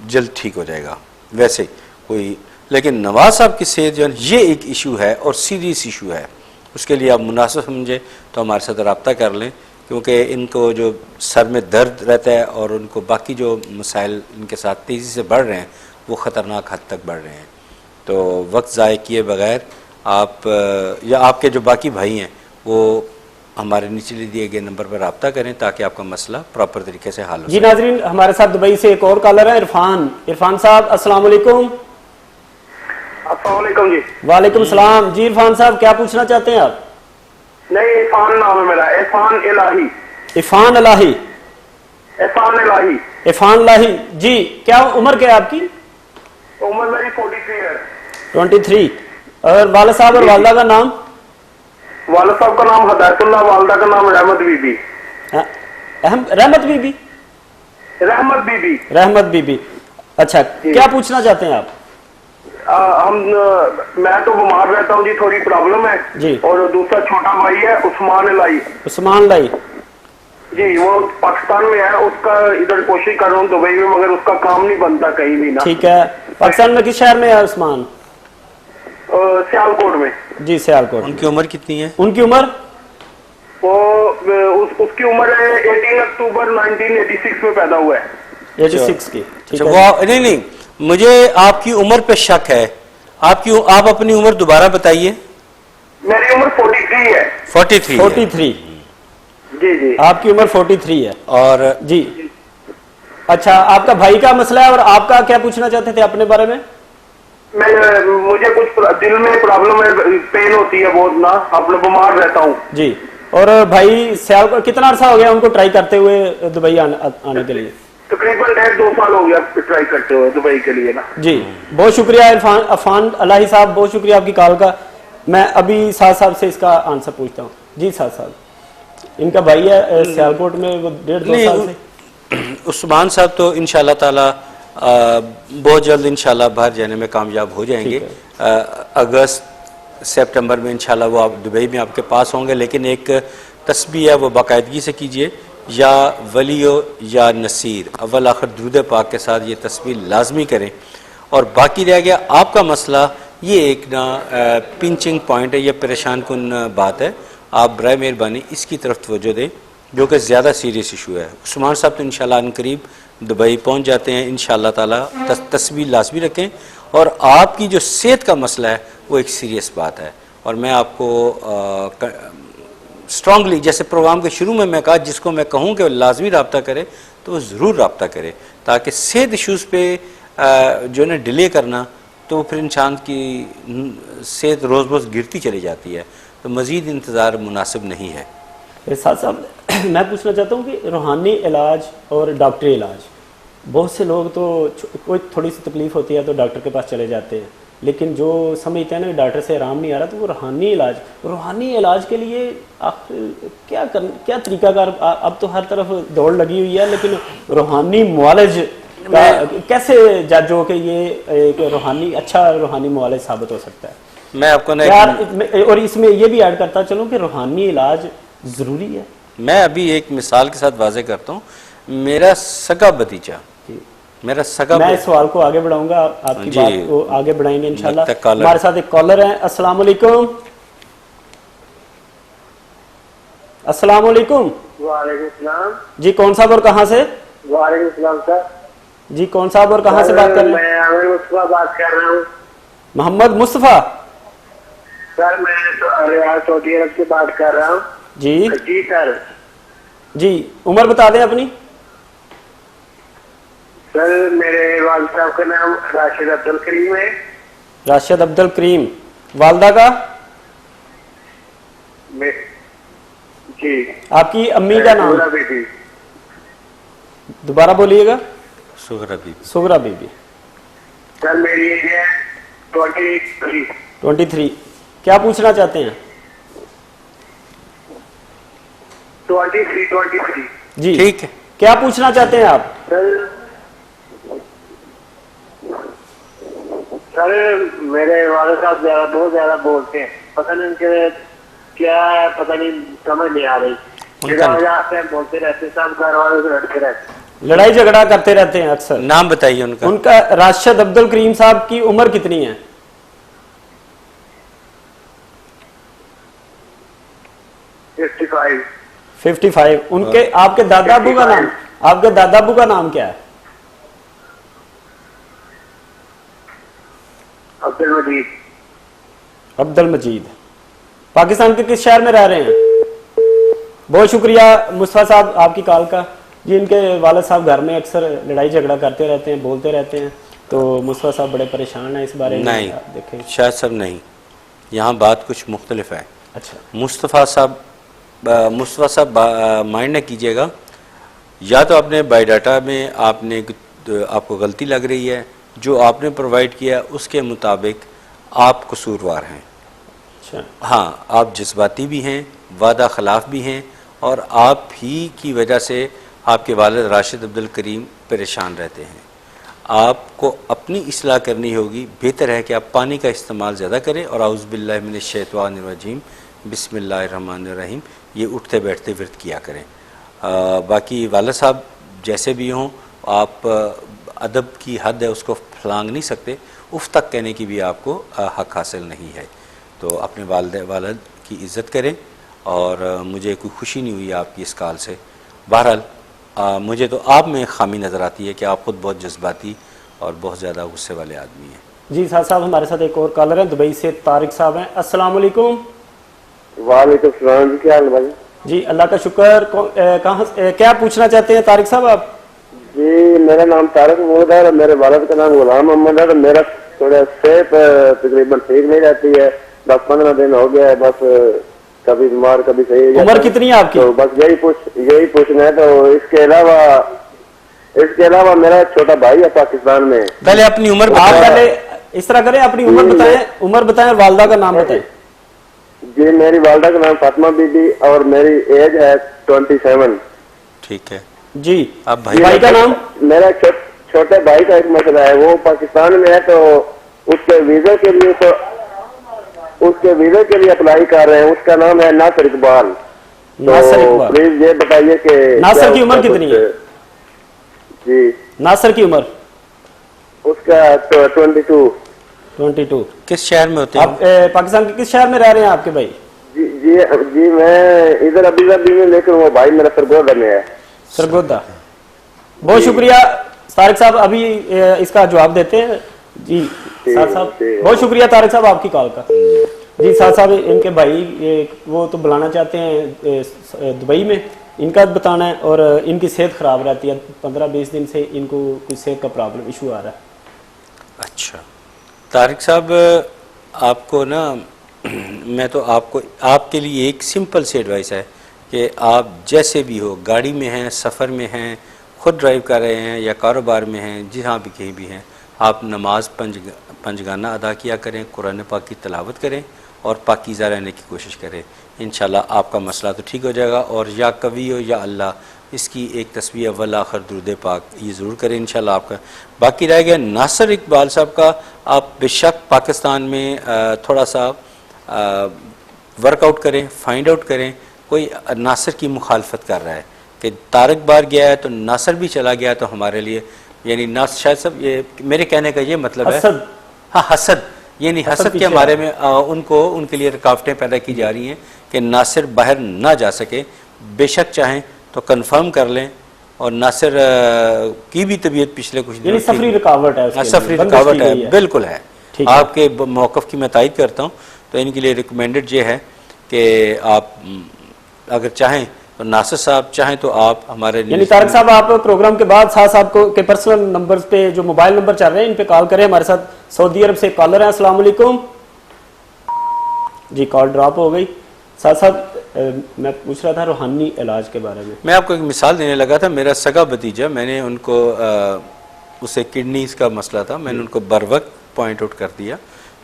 जल्द ठीक हो जाएगा। वैसे कोई, लेकिन नवाज साहब की सेहत जो है ये एक इशू है और सीरियस इशू है, उसके लिए आप मुनासिब समझे तो हमारे साथ रब्ता कर लें, क्योंकि इनको जो सर में दर्द रहता है और उनको बाकी जो मसाइल इनके साथ तेज़ी से बढ़ रहे हैं वो ख़तरनाक हद तक बढ़ रहे हैं। तो वक्त ज़ाय किए बगैर आप या आपके जो बाकी भाई हैं वो हमारे नीचे दिए गए नंबर पर रब्ता करें ताकि आपका मसला प्रॉपर तरीके से हल हो। जी नाज़रीन, हमारे साथ दुबई से एक और कॉलर है, इरफान। इरफान साहब अस्सलाम वालेकुम। अस्सलाम वालेकुम जी। वालेकुम सलाम। जी इरफान साहब, क्या पूछना चाहते हैं आप? नहीं, इरफान नाम है मेरा, इरफान इलाही। इरफान इलाही। इरफान इलाही। इरफान इलाही जी, क्या उम्र क्या है आपकी? उम्र मेरी 43 है। 23। और वालिद साहब और वालदा का नाम? वालिद साहब का नाम हदायतुल्लाह, वालदा का नाम रहमत बीबी। रहमत बीबी। रहमत बीबी। रहमत बीबी। अच्छा, क्या पूछना चाहते हैं आप? मैं तो बीमार रहता हूँ जी, थोड़ी प्रॉब्लम है जी। और दूसरा छोटा भाई है उस्मान इलाही। उस्मान इलाही जी, वो पाकिस्तान में है, उसका इधर कोशिश कर रहा हूँ दुबई में, मगर उसका काम नहीं बनता कहीं भी ना। ठीक है, पाकिस्तान में किस शहर में है उस्मान? सियालकोट में। जी, सियालकोट। उनकी उम्र कितनी है? उनकी उम्र? वो उसकी उम्र है 18 अक्टूबर 1986 में पैदा हुआ है। 86 की। ठीक है। वो नहीं, मुझे आपकी उम्र पे शक है। आप अपनी उम्र दोबारा बताइए। मेरी उम्र 43 है। 43। 43। जी जी, आपकी उम्र 43 है। और जी, अच्छा, आपका भाई का मसला है और आपका क्या पूछना चाहते थे अपने बारे में? मुझे कुछ दिल में प्रॉब्लम है, पेन होती है बहुत ना, अपने बीमार रहता हूँ जी। और भाई सियालकोट कितना अर्सा हो गया उनको ट्राई करते हुए दुबई आने के लिए? तकरीबन 1.5-2 साल हो गया ट्राई करते हुए दुबई के लिए ना। जी, बहुत शुक्रिया इरफान इलाही साहब, बहुत शुक्रिया आपकी कॉल का। मैं अभी साद साहब से इसका आंसर पूछता हूँ। जी साद साहब, इनका भाई है सियालकोट में, वो 1.5-2 साल से। उस्मान साहब तो इंशाल्लाह ताला बहुत जल्द इंशाल्लाह बाहर जाने में कामयाब हो जाएंगे। अगस्त सितंबर में इंशाल्लाह वो आप दुबई में आपके पास होंगे। लेकिन एक तस्बीह है, वो बाकायदगी से कीजिए, या वलियो या नसीर, अव्वल आखिर दुरूद पाक के साथ ये तस्बीह लाजमी करें। और बाकी रह गया आपका मसला, ये एक ना पिंचिंग पॉइंट है, ये परेशान कुन बात है। आप बराए मेहरबानी इसकी तरफ तवज्जो दें, जो कि ज़्यादा सीरियस इशू है। उस्मान साहब तो इंशाल्लाह अनकरीब दुबई पहुंच जाते हैं इंशाल्लाह ताला। तस्वीर लाजमी रखें। और आपकी जो सेहत का मसला है वो एक सीरियस बात है। और मैं आपको स्ट्रांगली, जैसे प्रोग्राम के शुरू में मैं कहा, जिसको मैं कहूँ कि लाजमी रब्ता करे तो वो ज़रूर रब्ता करे, ताकि सेहत इशूज़ पे जो है ना डिले करना, तो फिर इंसान की सेहत रोज़ रोज़ गिरती चली जाती है। तो मज़ीद इंतज़ार मुनासिब नहीं है। साथ साहब, मैं पूछना चाहता हूँ कि रूहानी इलाज और डॉक्टरी इलाज, बहुत से लोग तो कोई थोड़ी सी तकलीफ होती है तो डॉक्टर के पास चले जाते हैं, लेकिन जो समझते हैं ना डॉक्टर से आराम नहीं आ रहा, तो वो रूहानी इलाज के लिए आप क्या तरीकाकार? अब तो हर तरफ दौड़ लगी हुई है, लेकिन रूहानी मुआलज का कैसे जज हो कि ये एक अच्छा रूहानी मुआलज साबित हो सकता है? मैं आपको ना यार, और इसमें ये भी ऐड करता चलूँ कि रूहानी इलाज ज़रूरी है। मैं अभी एक मिसाल के साथ वाजे करता हूँ। मेरा सगा भतीजा, मैं इस सवाल को आगे बढ़ाऊंगा, आपकी बात को आगे बढ़ाएंगे इंशाल्लाह। हमारे साथ एक कॉलर हैं। अस्सलाम वालेकुम। अस्सलाम वालेकुम। वालेकुम सलाम जी, कौन साहब और कहाँ से? वालेकुम सलाम सर। जी, कौन साहब और कहाँ से बात कर रहे हैं? मैं आमिर मुस्तफा बात कर रहा हूँ। मोहम्मद मुस्तफा सर, मैं तो रियाज सऊदी अरब से बात कर रहा हूँ। जी जी सर। जी, उम्र बता दें अपनी। सर, मेरे वालिद साहब का नाम राशिद अब्दुल करीम है। राशिद अब्दुल करीम। वालदा का? जी। आपकी अम्मी का नाम? बेटी। दोबारा बोलिएगा। सुगरा बीबी। सुगरा बीबी। सर, मेरी एज है 23। 23। क्या पूछना चाहते हैं? 23। जी ठीक है। क्या पूछना चाहते हैं आप? सर, मेरे वालिद साहब बहुत ज्यादा बोलते हैं, पता नहीं उनके क्या है, पता नहीं, समझ नहीं आ रही। बोलते रहते, सब घर वालों से लड़ते रहते, लड़ाई झगड़ा करते रहते हैं अक्सर। नाम बताइए उनका। उनका राशिद अब्दुल करीम साहब की उम्र कितनी है? 55। उनके आपके दादा अबू का नाम? आपके दादा अबू का नाम क्या है? अब्दुल मजीद। अब्दुल मजीद। पाकिस्तान के किस शहर में रह रहे हैं? बहुत शुक्रिया मुस्तफा साहब आपकी कॉल का। जी, इनके वालिद साहब घर में अक्सर लड़ाई झगड़ा करते रहते हैं, बोलते रहते हैं, तो मुस्तफा साहब बड़े परेशान हैं इस बारे में। नहीं, देखें, शायद सब नहीं, यहाँ बात कुछ मुख्तलिफ है। अच्छा, मुस्तफ़ा साहब माइंड न कीजिएगा, या तो अपने बायोडाटा में आपको गलती लग रही है, जो आपने प्रोवाइड किया उसके मुताबिक आप कसूरवार हैं। अच्छा, हाँ, आप जज्बाती भी हैं, वादा खिलाफ भी हैं, और आप ही की वजह से आपके वालिद राशिद अब्दुल करीम परेशान रहते हैं। आपको अपनी इस्लाह करनी होगी। बेहतर है कि आप पानी का इस्तेमाल ज़्यादा करें और औज़ु बिल्लाहि मिनश शैतानिर-रजीम बिस्मिल्लाहिर्रहमानिर्रहीम ये उठते बैठते व्रत किया करें। बाकी वालिद साहब जैसे भी हों, आप अदब की हद है उसको फलांग नहीं सकते, उफ तक कहने की भी आपको हक हासिल नहीं है। तो अपने वालिद की इज़्ज़त करें, और मुझे कोई खुशी नहीं हुई आपकी इस कॉल से। बहरहाल मुझे तो आप में खामी नज़र आती है कि आप ख़ुद बहुत जज्बाती और बहुत ज़्यादा गुस्से वाले आदमी हैं। जी साहब हमारे साथ एक और कॉलर हैं, दुबई से तारिक साहब हैं। अस्सलाम वालेकुम। वालेकुम सलाम जी, क्या हाल भाई? जी अल्लाह का शुक्र। क्या पूछना चाहते हैं तारिक साहब आप? जी मेरा नाम तारिक मोहम्मद है, मेरे वालिद का नाम गुलाम मोहम्मद है। मेरा थोड़ा सेहत तकरीबन ठीक नहीं रहती है, 10-15 दिन हो गया है, बस कभी बीमार कभी सही। उम्र कितनी है आपकी? तो बस यही पूछना है। तो इसके अलावा मेरा छोटा भाई है पाकिस्तान में। पहले अपनी उम्र आप पहले इस तरह करें, अपनी उम्र बताएं, उम्र बताएं और वालदा का नाम बताएं। जी मेरी वालदा का नाम फातिमा बीबी और मेरी एज है 27। ठीक है जी। आप भाई का नाम? मेरा छोटे भाई का एक मसला है, वो पाकिस्तान में है, तो उसके वीजे के लिए अप्लाई कर रहे हैं। उसका नाम है नासिर इकबाल। नासिर इकबाल, प्लीज ये बताइए कि नासिर की उम्र कितनी है? जी नासिर की उम्र उसका 22। किस शहर में होते हैं? आप पाकिस्तान के किस शहर में रह रहे हैं आपके भाई? जी मैं इधर अबीजाबी में, लेकिन वो भाई मेरा सरगोदा में है। सरगोदा। बहुत शुक्रिया तारिक साहब, अभी इसका जवाब देते हैं। जी साहब बहुत शुक्रिया तारिक साहब आपकी कॉल का। जी साहब इनके भाई वो तो बुलाना चाहते हैं दुबई में, इनका बताना है, और इनकी सेहत ख़राब रहती है, 15-20 दिन से इनको कुछ सेहत का प्रॉब्लम इशू आ रहा है। अच्छा तारिक साहब, आपको ना मैं तो आपके लिए एक सिंपल सी एडवाइस है कि आप जैसे भी हो, गाड़ी में हैं, सफ़र में हैं, ख़ुद ड्राइव कर रहे हैं या कारोबार में हैं, जहाँ भी कहीं भी हैं, आप नमाज पंजगाना अदा किया करें, कुरान पाक की तिलावत करें और पाकीज़ा रहने की कोशिश करें। इंशाल्लाह आपका मसला तो ठीक हो जाएगा। और या कवी हो या अल्लाह, इसकी एक तस्बीह अव्वल आखिर दुरूद पाक ये ज़रूर करें, इंशाल्लाह आपका। बाकी रह गया नासिर इकबाल साहब का, आप बेशक पाकिस्तान में थोड़ा सा वर्कआउट करें, फाइंड आउट करें कोई नासिर की मुखालफत कर रहा है कि तारिक बार गया है तो नासिर भी चला गया, तो हमारे लिए यानी नासिर शायद सब, ये मेरे कहने का ये मतलब है। हाँ हसद, यानी हसद के हमारे में उनके लिए रुकावटें पैदा की जा रही हैं कि नासिर बाहर ना जा सके। बेशक चाहें तो कंफर्म कर लें, और नासिर की भी तबीयत पिछले कुछ दिनों सफरी रुकावट है, सफरी रुकावट है, बिल्कुल है। आपके मौक़िफ़ की मैं तायद करता हूँ। तो इनके लिए रिकमेंडेड ये है कि आप अगर चाहें तो नासिर साहब, चाहें तो आप हमारे यानी तारिक साहब आप प्रोग्राम के बाद साहब को के पर्सनल नंबर पे जो मोबाइल नंबर चल रहे हैं इन पे कॉल करें। हमारे साथ सऊदी अरब से कॉलर हैं। अस्सलाम वालेकुम। जी कॉल ड्रॉप हो गई। साहब मैं पूछ रहा था रूहानी इलाज के बारे में। मैं आपको एक मिसाल देने लगा था। मेरा सगा भतीजा, मैंने उनको उसे किडनीज का मसला था, मैंने उनको बर वक्त पॉइंट आउट कर दिया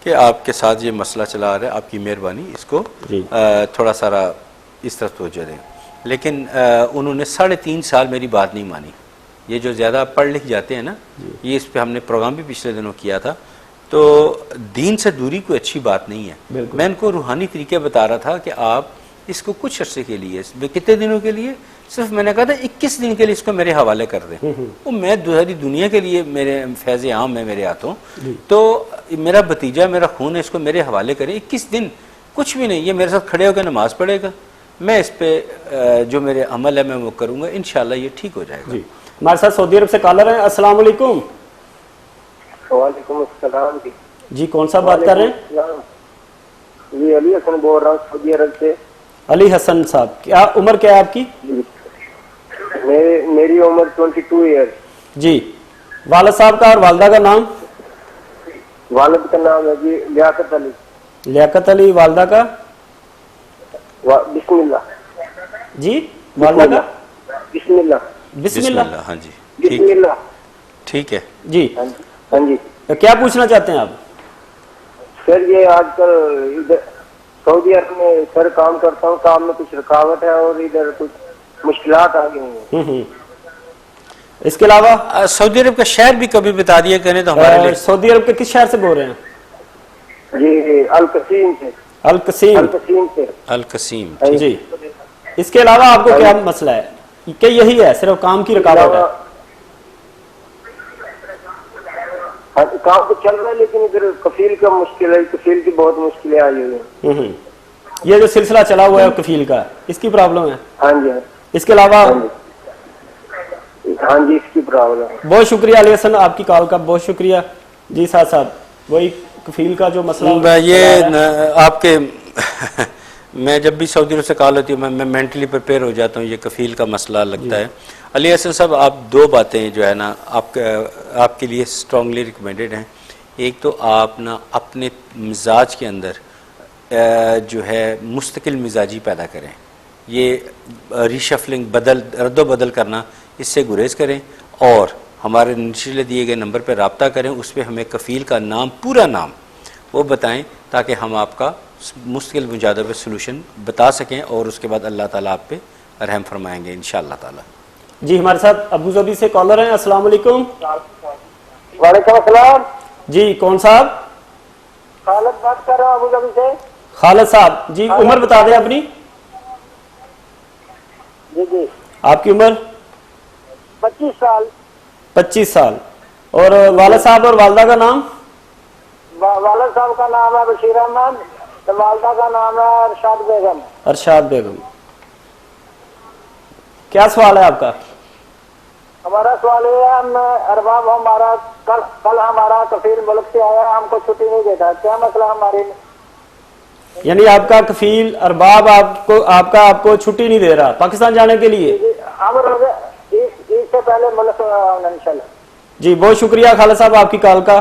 कि आपके साथ ये मसला चला आ रहा है, आपकी मेहरबानी इसको थोड़ा सारा इस तरफ तवज्जो दें। लेकिन उन्होंने 3.5 साल मेरी बात नहीं मानी। ये जो ज़्यादा पढ़ लिख जाते हैं ना, ये इस पे हमने प्रोग्राम भी पिछले दिनों किया था। तो दीन से दूरी कोई अच्छी बात नहीं है। मैं इनको रूहानी तरीके बता रहा था कि आप इसको कुछ अर्से के लिए, कितने दिनों के लिए, सिर्फ मैंने कहा था 21 दिन के लिए इसको मेरे हवाले कर दें। वो मैं सारी दुनिया के लिए, मेरे फैज़ आम है मेरे हाथों, तो मेरा भतीजा, मेरा खून है, इसको मेरे हवाले करें। 21 दिन कुछ भी नहीं, ये मेरे साथ खड़े होकर नमाज पढ़ेगा, मैं इस पे जो मेरे अमल है मैं वो करूँगा, इंशाल्लाह ये ठीक हो जाएगा। हमारे साथ सऊदी अरब से कॉलर हैं। अस्सलाम वालेकुम। वालेकुम अस्सलाम जी कौन सा बात कर रहे हैं? जी अली हसन बोल रहा हूँ सऊदी अरब से। अली हसन साहब, क्या उम्र क्या है आपकी? मेरी उम्र 22 ईयर। जी वालिद साहब का और वालदा का नाम? वालिद का नाम है जी लियाकत अली। लियाकत अली। वालदा का? बिस्मिल्लाह। जी वालदा का बिस्मिल्लाह। बिस्मिल्लाह। हाँ जी, ठीक बिस्मिल्लाह। ठीक है। जी हाँ जी। तो क्या पूछना चाहते हैं आप? सर ये आजकल इधर सऊदी अरब में सर काम करता हूँ, काम में कुछ रुकावट है और इधर कुछ मुश्किलात आ गई हैं। इसके अलावा सऊदी अरब का शहर भी कभी बता दिया करें तो हमारे लिए। सऊदी अरब के किस शहर से बोल रहे हैं? जी अल कसीम से। अल कसीम। अल कसीम से। अल कसीम। जी इसके अलावा आपको क्या मसला है कि यही है सिर्फ काम की रुकावट है? हाँ, काम तो चल रहा है लेकिन इधर कफील का मुश्किल है, कफील की बहुत मुश्किलें आई हुई हैं। ये जो सिलसिला चला हुआ है कफील का, इसकी प्रॉब्लम है? हाँ जी। इसके अलावा हाँ जी इसकी प्रॉब्लम है। बहुत शुक्रिया अली हसन आपकी कॉल का, बहुत शुक्रिया जी। साहब वही कफील का जो मसला ये आपके मैं जब भी सऊदी अरब से कॉल होती हूँ मैं मेंटली प्रिपेयर हो जाता हूँ, ये कफील का मसला लगता है। अली हसन साहब आप दो बातें जो है ना आपके लिए स्ट्रांगली रिकमेंडेड हैं। एक तो आप ना अपने मिजाज के अंदर जो है मुस्तकिल मिजाजी पैदा करें, ये रीशफलिंग रद्दो बदल करना, इससे गुरेज करें और हमारे निचले दिए गए नंबर पर रब्ता करें, उस पर हमें कफील का नाम, पूरा नाम वो बताएं ताकि हम आपका मुश्किल मुजादा पे सलूशन बता सकें और उसके बाद अल्लाह ताला आप पे रहम फरमाएंगे इंशाअल्लाह ताला। जी हमारे साथ अबू धाबी से कॉलर हैं। अस्सलाम वालेकुम। वालेकुम अस्सलाम। जी कौन साहब? खालिद बात कर रहा हूँ अबू धाबी से। खालिद साहब जी उम्र बता दें अपनी। जी जी आपकी उम्र? 25 साल। 25 साल। और वालिद साहब और वालदा का नाम? वालिद साहब का नाम है बशीर अहमद, तो वालदा का नाम है अरशाद बेगम। अरशाद बेगम। क्या सवाल है आपका? हमारा सवाल ये है, हम अरबाब हमारा कल हमारा कफील मुल्क से आया, हमको छुट्टी नहीं देता, क्या मसला हमारे? यानी आपका कफील अरबाब आपको छुट्टी नहीं दे रहा पाकिस्तान जाने के लिए? हम इससे पहले मुल्क इंशाल्लाह। जी बहुत शुक्रिया खालिद साहब आपकी कॉल का,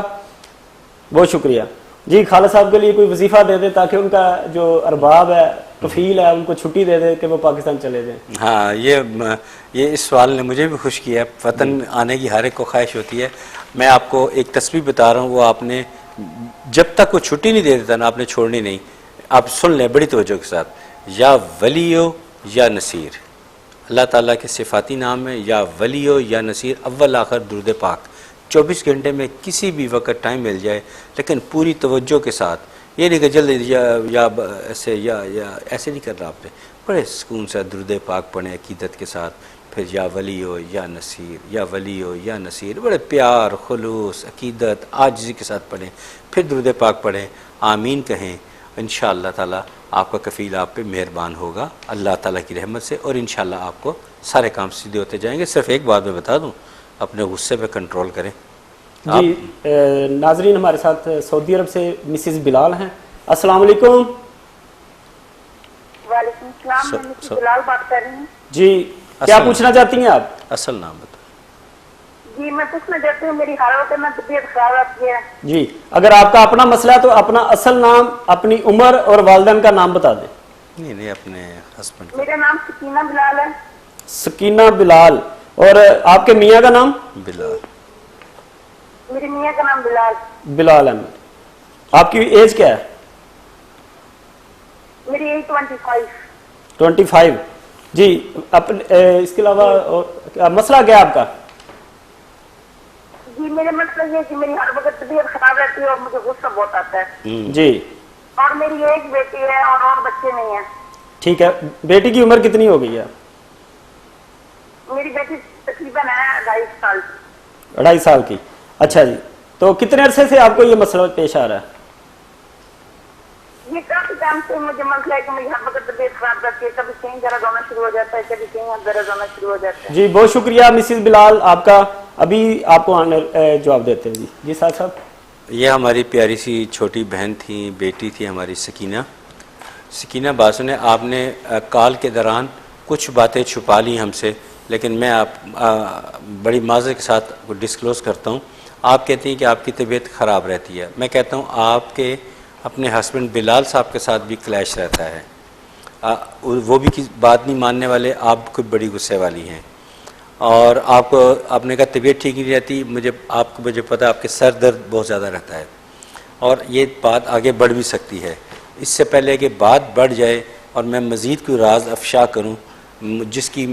बहुत शुक्रिया जी। खालिद साहब के लिए कोई वजीफा दे दे ताकि उनका जो अरबाब है, कफील है, उनको छुट्टी दे दे कि वो पाकिस्तान चले जाएं। हाँ ये इस सवाल ने मुझे भी खुश किया। वतन आने की हर एक को ख्वाहिश होती है। मैं आपको एक तस्वीर बता रहा हूँ, वो आपने जब तक वो छुट्टी नहीं दे देता ना आपने छोड़नी नहीं। आप सुन लें बड़ी तवज्जो के साथ, या वलियो या नसीर, अल्लाह ताला के सिफाती नाम है, या वलियो या नसीर, अव्वल आखिर दुरूद पाक 24 घंटे में किसी भी वक्त टाइम मिल जाए, लेकिन पूरी तवज्जो के साथ, ये नहीं कि जल्दी या ऐसे नहीं कर रहा आपने, बड़े सुकून से दुरूद पाक पढ़ें अकीदत के साथ, फिर या वलियो या नसीर, या वलियो या नसीर, बड़े प्यार खुलूस अकीदत आजिज़ी के साथ पढ़ें, फिर दुरूद पाक पढ़ें, आमीन कहें। इंशाअल्लाह ताला आपका कफ़ील आप पे मेहरबान होगा अल्लाह ताला की रहमत से, और इंशाअल्लाह आपको सारे काम सीधे होते जाएंगे। सिर्फ एक बात मैं बता दूं, अपने गुस्से पे कंट्रोल करें। जी नाजरीन हमारे साथ सऊदी अरब से मिसिस बिलाल हैं। अस्सलाम वालेकुम। वालेकुम सलाम, मैं मिसिस बिलाल बात कर रही हूँ। जी क्या पूछना चाहती हैं आप? असल नाम बता। जी मैं पूछना चाहती हूँ, मेरी हालत में तबीयत खराब रहती है। जी अगर आपका अपना मसला है तो अपना असल नाम, अपनी उम्र और वालिदैन का नाम बता दें। नहीं अपने हस्बैंड। मेरा नाम सकीना बिलाल है। सकीना बिलाल। और आपके मियाँ का नाम? बिलाल। मेरे मियाँ का नाम बिलाल। बिलाल अहमद। आपकी एज क्या है? मेरी एज 25। 25। जी इसके अलावा मसला क्या है आपका? जी मेरा मतलब ये कि मेरी हर वक्त तबीयत खराब रहती है और मुझे गुस्सा बहुत आता है। जी और मेरी एक बेटी है और बच्चे नहीं है। ठीक है, बेटी की उम्र कितनी हो गई है? मेरी बेटी तकरीबन है 2.5 साल। 2.5 साल की। अच्छा जी, तो कितने अरसे से आपको ये मसला पेश आ रहा है? ये काफी टाइम से मुझे मसला है कि मेरी हर वक्त तबीयत खराब रहती है, कभी कहीं दर्द होना शुरू हो जाता है, कभी कहीं दर्द होना शुरू हो जाता है। जी बहुत शुक्रिया मिसिस बिलाल आपका। अभी आपको जवाब देते हैं। जी साहब। ये हमारी प्यारी सी छोटी बहन थी, बेटी थी हमारी सकीना बासु ने, आपने कॉल के दौरान कुछ बातें छुपा ली हमसे, लेकिन मैं बड़ी माज़रत के साथ डिस्क्लोज़ करता हूँ। आप कहती हैं कि आपकी तबीयत ख़राब रहती है। मैं कहता हूँ आपके अपने हस्बैंड बिलाल साहब के साथ भी क्लैश रहता है। वो भी की बात नहीं मानने वाले, आप खुद बड़ी गुस्से वाली हैं। और आपको आपने कहा तबीयत ठीक नहीं रहती, मुझे पता है आपके सर दर्द बहुत ज़्यादा रहता है और ये बात आगे बढ़ भी सकती है। इससे पहले कि बात बढ़ जाए और मैं मज़ीद कोई राज अफशा करूं जिसकी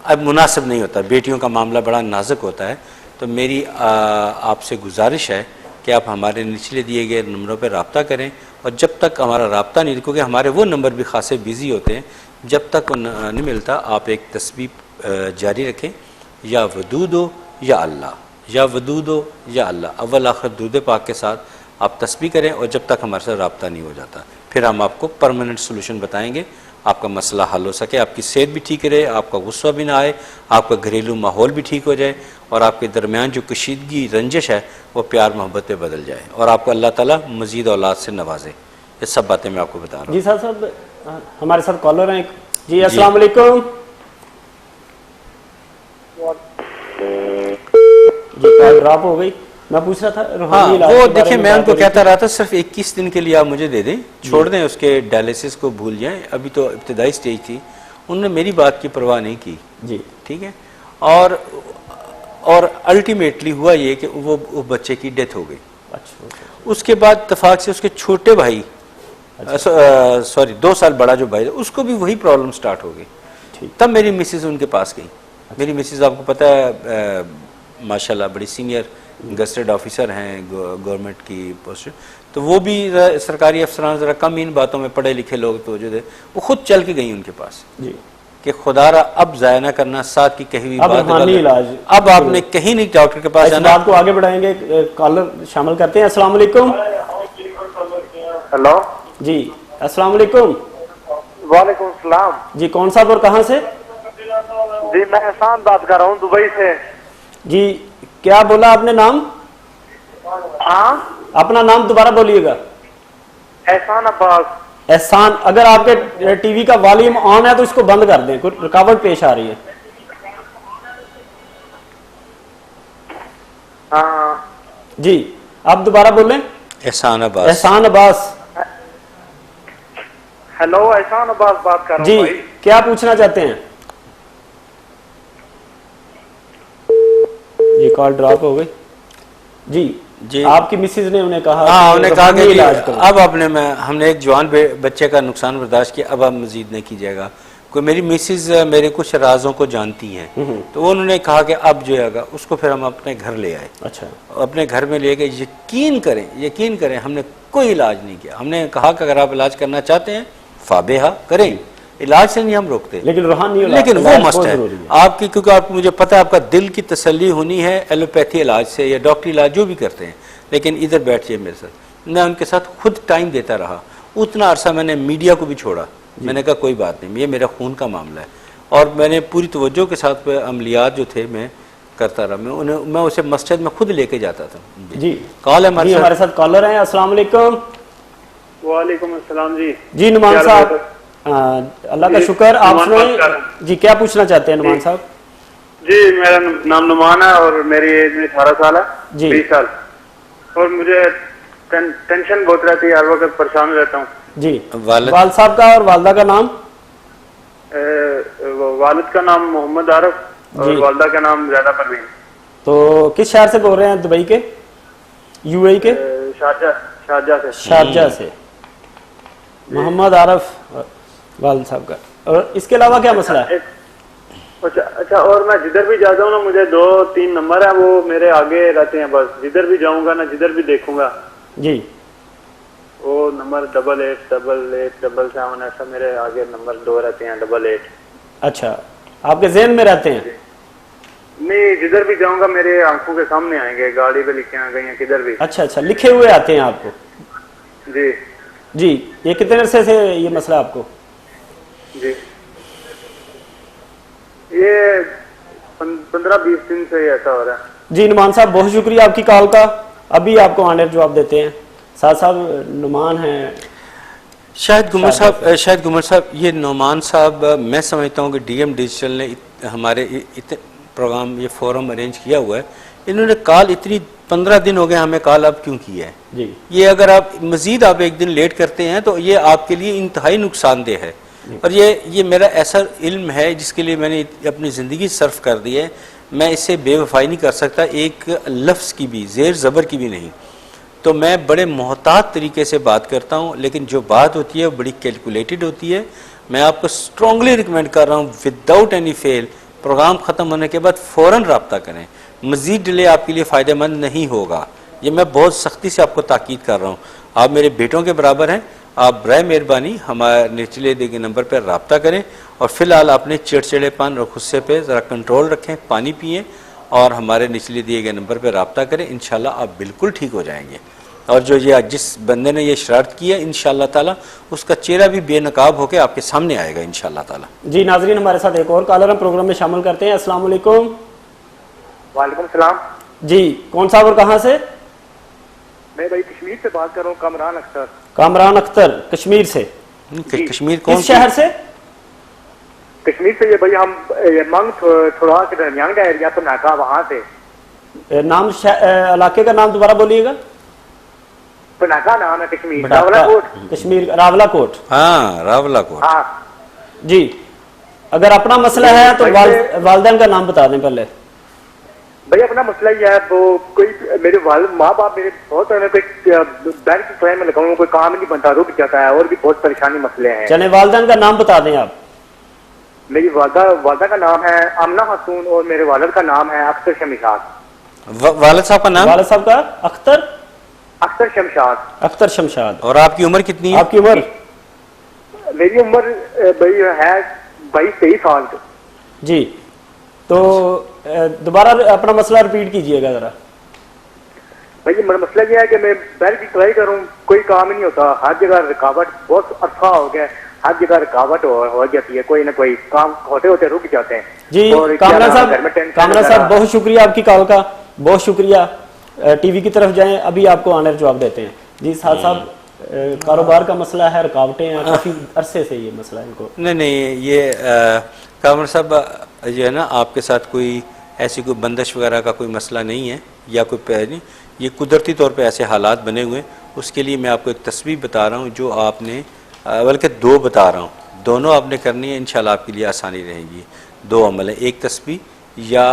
अब मुनासिब नहीं होता, बेटियों का मामला बड़ा नाजुक होता है, तो मेरी आपसे गुजारिश है कि आप हमारे निचले दिए गए नंबरों पर रब्ता करें और जब तक हमारा रब्ता नहीं, क्योंकि हमारे वो नंबर भी खासे बिज़ी होते हैं, जब तक नहीं मिलता आप एक तस्बीह जारी रखें, या वदूदो या अल्लाह, या वदूदो या अल्लाह, अव्वल आखिर दूध पाक के साथ आप तस्बीह करें और जब तक हमारे साथ रब्ता नहीं हो जाता फिर हम आपको परमानेंट सोल्यूशन बताएंगे, आपका मसला हल हो सके, आपकी सेहत भी ठीक रहे, आपका गुस्सा भी ना आए, आपका घरेलू माहौल भी ठीक हो जाए और आपके दरमियान जो कशीदगी रंजिश है वो प्यार मोहब्बत पे बदल जाए और आपको अल्लाह ताला मज़ीद औलाद से नवाजे। ये सब बातें मैं आपको बता रहा हूँ। जी साहब हमारे साथ कॉलर हैं। जी अस्सलाम वालेकुम। जी कॉल ड्रॉप हो गई। मैं पूछ रहा था रूहानी इलाज वो के बारे देखिए में मैं बात उनको हो रही कहता थी। रहा था सिर्फ 21 दिन के लिए आप मुझे दे दें, छोड़ दें, उसके डायलिसिस को भूल जाएं, अभी तो इब्तदाई स्टेज थी। उन्होंने मेरी बात की परवाह नहीं की। जी ठीक है। और अल्टीमेटली हुआ ये कि वो बच्चे की डेथ हो गई। अच्छा। उसके बाद इत्तेफाक से उसके छोटे भाई, सॉरी 2 साल बड़ा जो भाई था, उसको भी वही प्रॉब्लम स्टार्ट हो गई। तब मेरी मिसेज उनके पास गई। मेरी मिसेज आपको पता है माशाल्लाह बड़ी सीनियर गस्टेड ऑफिसर हैं गवर्नमेंट की पोस्ट, तो वो भी सरकारी अफसरान ज़रा कम इन बातों में पढ़े लिखे लोग तो जो थे, वो खुद चल के गई उनके पास जी कि खुदारा अब ज़ाया ना करना, साथ की कही हुई बात रूहानी इलाज अब आपने कहीं नहीं डॉक्टर के पास जाना। आपको आगे बढ़ाएंगे, कॉलर शामिल करते हैं। अस्सलाम वालेकुम। हेलो जी अस्सलाम वालेकुम। वालेकुम सलाम। जी कौन साहब और कहाँ से? जी मैं एहसान बात कर रहा हूँ दुबई से। जी क्या बोला आपने नाम? हाँ अपना नाम दोबारा बोलिएगा। एहसान अब्बास। एहसान, अगर आपके टीवी का वॉल्यूम ऑन है तो इसको बंद कर दें, कुछ रुकावट पेश आ रही है। हाँ जी आप दोबारा बोलें। एहसान अब्बास। एहसान अब्बास। हेलो एहसान अब्बास बात कर रहा जी हूँ भाई। क्या पूछना चाहते हैं? जी कॉल ड्रॉप हो गई। जी आपकी मिसेज ने उन्हें कहा, हाँ उन्हें कहा कि इलाज करो। अब हमने एक जवान बच्चे का नुकसान बर्दाश्त किया, अब मजीद नहीं कीजिएगा। कोई मेरी मिसेज मेरे कुछ राजों को जानती हैं, तो उन्होंने कहा कि अब जो है उसको फिर हम अपने घर ले आए। अच्छा। अपने घर में ले गए। यकीन करें हमने कोई इलाज नहीं किया। हमने कहा कि अगर आप इलाज करना चाहते हैं फाबेहा करें, इलाज से नहीं हम रोकते, लेकिन रूहानी लेकिन वो मस्ट है आपकी, क्योंकि आपको मुझे पता है आपका दिल की तसल्ली होनी है एलोपैथी इलाज से या डॉक्टरी इलाज जो भी करते हैं, लेकिन इधर बैठिए मेरे साथ। मैं उनके साथ खुद टाइम देता रहा, उतना अरसा मैंने मीडिया को भी छोड़ा। मैंने कहा कोई बात नहीं, ये मेरा खून का मामला है, और मैंने पूरी तवज्जो के साथ अमलियात जो थे मैं करता रहा। मैं उसे मस्जिद में खुद लेके जाता था। जी कॉल है हमारे साथ कॉलर हैं। अस्सलाम वालेकुम। वालेकुम अस्सलाम जी। जी नुमान साहब, अल्लाह का शुक्र। आप सुनाइए जी, क्या पूछना चाहते हैं नुमान साहब? जी मेरा नाम नुमान है और मेरी एज 18 साल है। जी 20 साल। और मुझे टेंशन बहुत रहती है, हर वक्त परेशान रहता हूँ। जी वालिद साहब का और वालदा का नाम? वालिद का नाम मोहम्मद आरिफ और वालदा का नाम ज़्यादा परवीन। तो किस शहर से बोल रहे हैं? दुबई के, यूएई के? शारजा से मोहम्मद आरिफ वालिद साहब का। और इसके अलावा क्या मसला है? अच्छा, और मैं जिधर भी जाता हूँ ना, मुझे 2-3 नंबर है वो मेरे आगे रहते हैं। बस जिधर भी जाऊंगा ना, जिधर भी देखूंगा जी वो नंबर 888877 ऐसा मेरे आगे नंबर 2 रहते हैं, 88। अच्छा, आपके ज़हन में रहते हैं? नहीं, जिधर भी जाऊंगा मेरे आंखों के सामने आएंगे, गाड़ी पे लिखे आ गए हैं किधर भी। अच्छा, लिखे हुए आते हैं आपको? जी जी। ये कितने अरसे से ये मसला आपको? जी ये 15-20 दिन से ऐसा हो रहा है। जी नुमान साहब बहुत शुक्रिया आपकी कॉल का। अभी आपको ऑनर जवाब देते हैं। साहब नुमान हैं शायद गुमर साहब, ये नुमान साहब मैं समझता हूँ कि डीएम डिजिटल ने हमारे प्रोग्राम ये फोरम अरेंज किया हुआ है। इन्होंने कॉल इतनी 15 दिन हो गए हमें कॉल अब क्यों किया है जी। ये अगर आप मजीद आप एक दिन लेट करते हैं तो ये आपके लिए इंतहाई नुकसानदेह है। और ये मेरा ऐसा इल्म है जिसके लिए मैंने अपनी ज़िंदगी सर्फ कर दी है, मैं इससे बेवफाई नहीं कर सकता, एक लफ्ज़ की भी, ज़ेर ज़बर की भी नहीं। तो मैं बड़े मोहतात तरीके से बात करता हूँ, लेकिन जो बात होती है वो बड़ी कैलकुलेटेड होती है। मैं आपको स्ट्रॉन्गली रिकमेंड कर रहा हूँ, विदाउट एनी फेल प्रोग्राम ख़त्म होने के बाद फ़ौरन रब्ता करें, मज़ीद डिले आपके लिए फ़ायदेमंद नहीं होगा। ये मैं बहुत सख्ती से आपको ताकीद कर रहा हूँ। आप मेरे बेटों के बराबर हैं, आप बराए मेहरबानी हमारे निचले दिए गए नंबर पर रब्ता करें और फ़िलहाल अपने चिड़चिड़ेपन और गुस्से पे ज़रा कंट्रोल रखें, पानी पिएँ और हमारे निचले दिए गए नंबर पर रब्ता करें। इंशाल्लाह आप बिल्कुल ठीक हो जाएंगे। और जो ये जिस बंदे ने ये शरारत की है, इंशाल्लाह ताला उसका चेहरा भी बेनकाब होकर आपके सामने आएगा इंशाल्लाह ताला। जी नाजरीन, हमारे साथ एक और कॉलर हम प्रोग्राम में शामिल करते हैं। अस्सलाम वालेकुम। वालेकुम सलाम। जी, कौन साहब और कहाँ से? मैं भाई कश्मीर से बात कर रहा हूँ, कामरान अख्तर। कामरान अख्तर, कश्मीर से। कश्मीर कौन किस शहर से? कश्मीर से ये भाई हम मंग थोड़ा के दरमियान का एरिया तो नाका, वहाँ से। नाम इलाके का नाम दोबारा बोलिएगा। पनाका नाम है कश्मीर, रावलाकोट। कश्मीर रावलाकोट। हाँ, रावलाकोट। हाँ जी, अगर अपना मसला है तो वालदैन का नाम बता दें पहले। भाई अपना मसला ये है, वो कोई मेरे माँ बाप मेरे बहुत कोई बैंक की क्लाइम में लगाऊंगा, कोई काम नहीं बनता, रुक जाता है, और भी बहुत परेशानी मसले हैं। चले वालदैन का नाम बता दें आप। मेरी वालदा का नाम है आमना खातून और मेरे वालिद का नाम है अख्तर शमशाद। वालिद साहब का नाम? वालिद साहब का अख्तर शमशाद। अख्तर शमशाद। और आपकी उम्र कितनी है? आपकी उम्र? मेरी उम्र भाई है 22-23 साल। जी, तो दोबारा अपना मसला रिपीट कीजिएगा जरा। भाई मेरा मसला ये है कि मैं बैंक की ट्राई करूँ, कोई काम नहीं होता, हर जगह रुकावट, बहुत अरसा हो गया, हर जगह रुकावट हो जाती है, कोई ना कोई काम होते होते रुक जाते हैं। जी कामरान साहब बहुत शुक्रिया आपकी कॉल का, बहुत शुक्रिया। टीवी की तरफ जाएं, अभी आपको ऑनर जवाब देते हैं। जी साहब, कारोबार का मसला है, रुकावटें हैं, काफ़ी अरसे से ये मसला है इनको। नहीं, ये कामरान साहब जो है ना, आपके साथ कोई ऐसी कोई बंदिश वगैरह का कोई मसला नहीं है या कोई नहीं, ये कुदरती तौर पे ऐसे हालात बने हुए हैं। उसके लिए मैं आपको एक तस्वीर बता रहा हूँ जो आपने, बल्कि दो बता रहा हूँ, दोनों आपने करनी है, इंशाल्लाह आपके लिए आसानी रहेगी। दो अमल है, एक तस्बीह या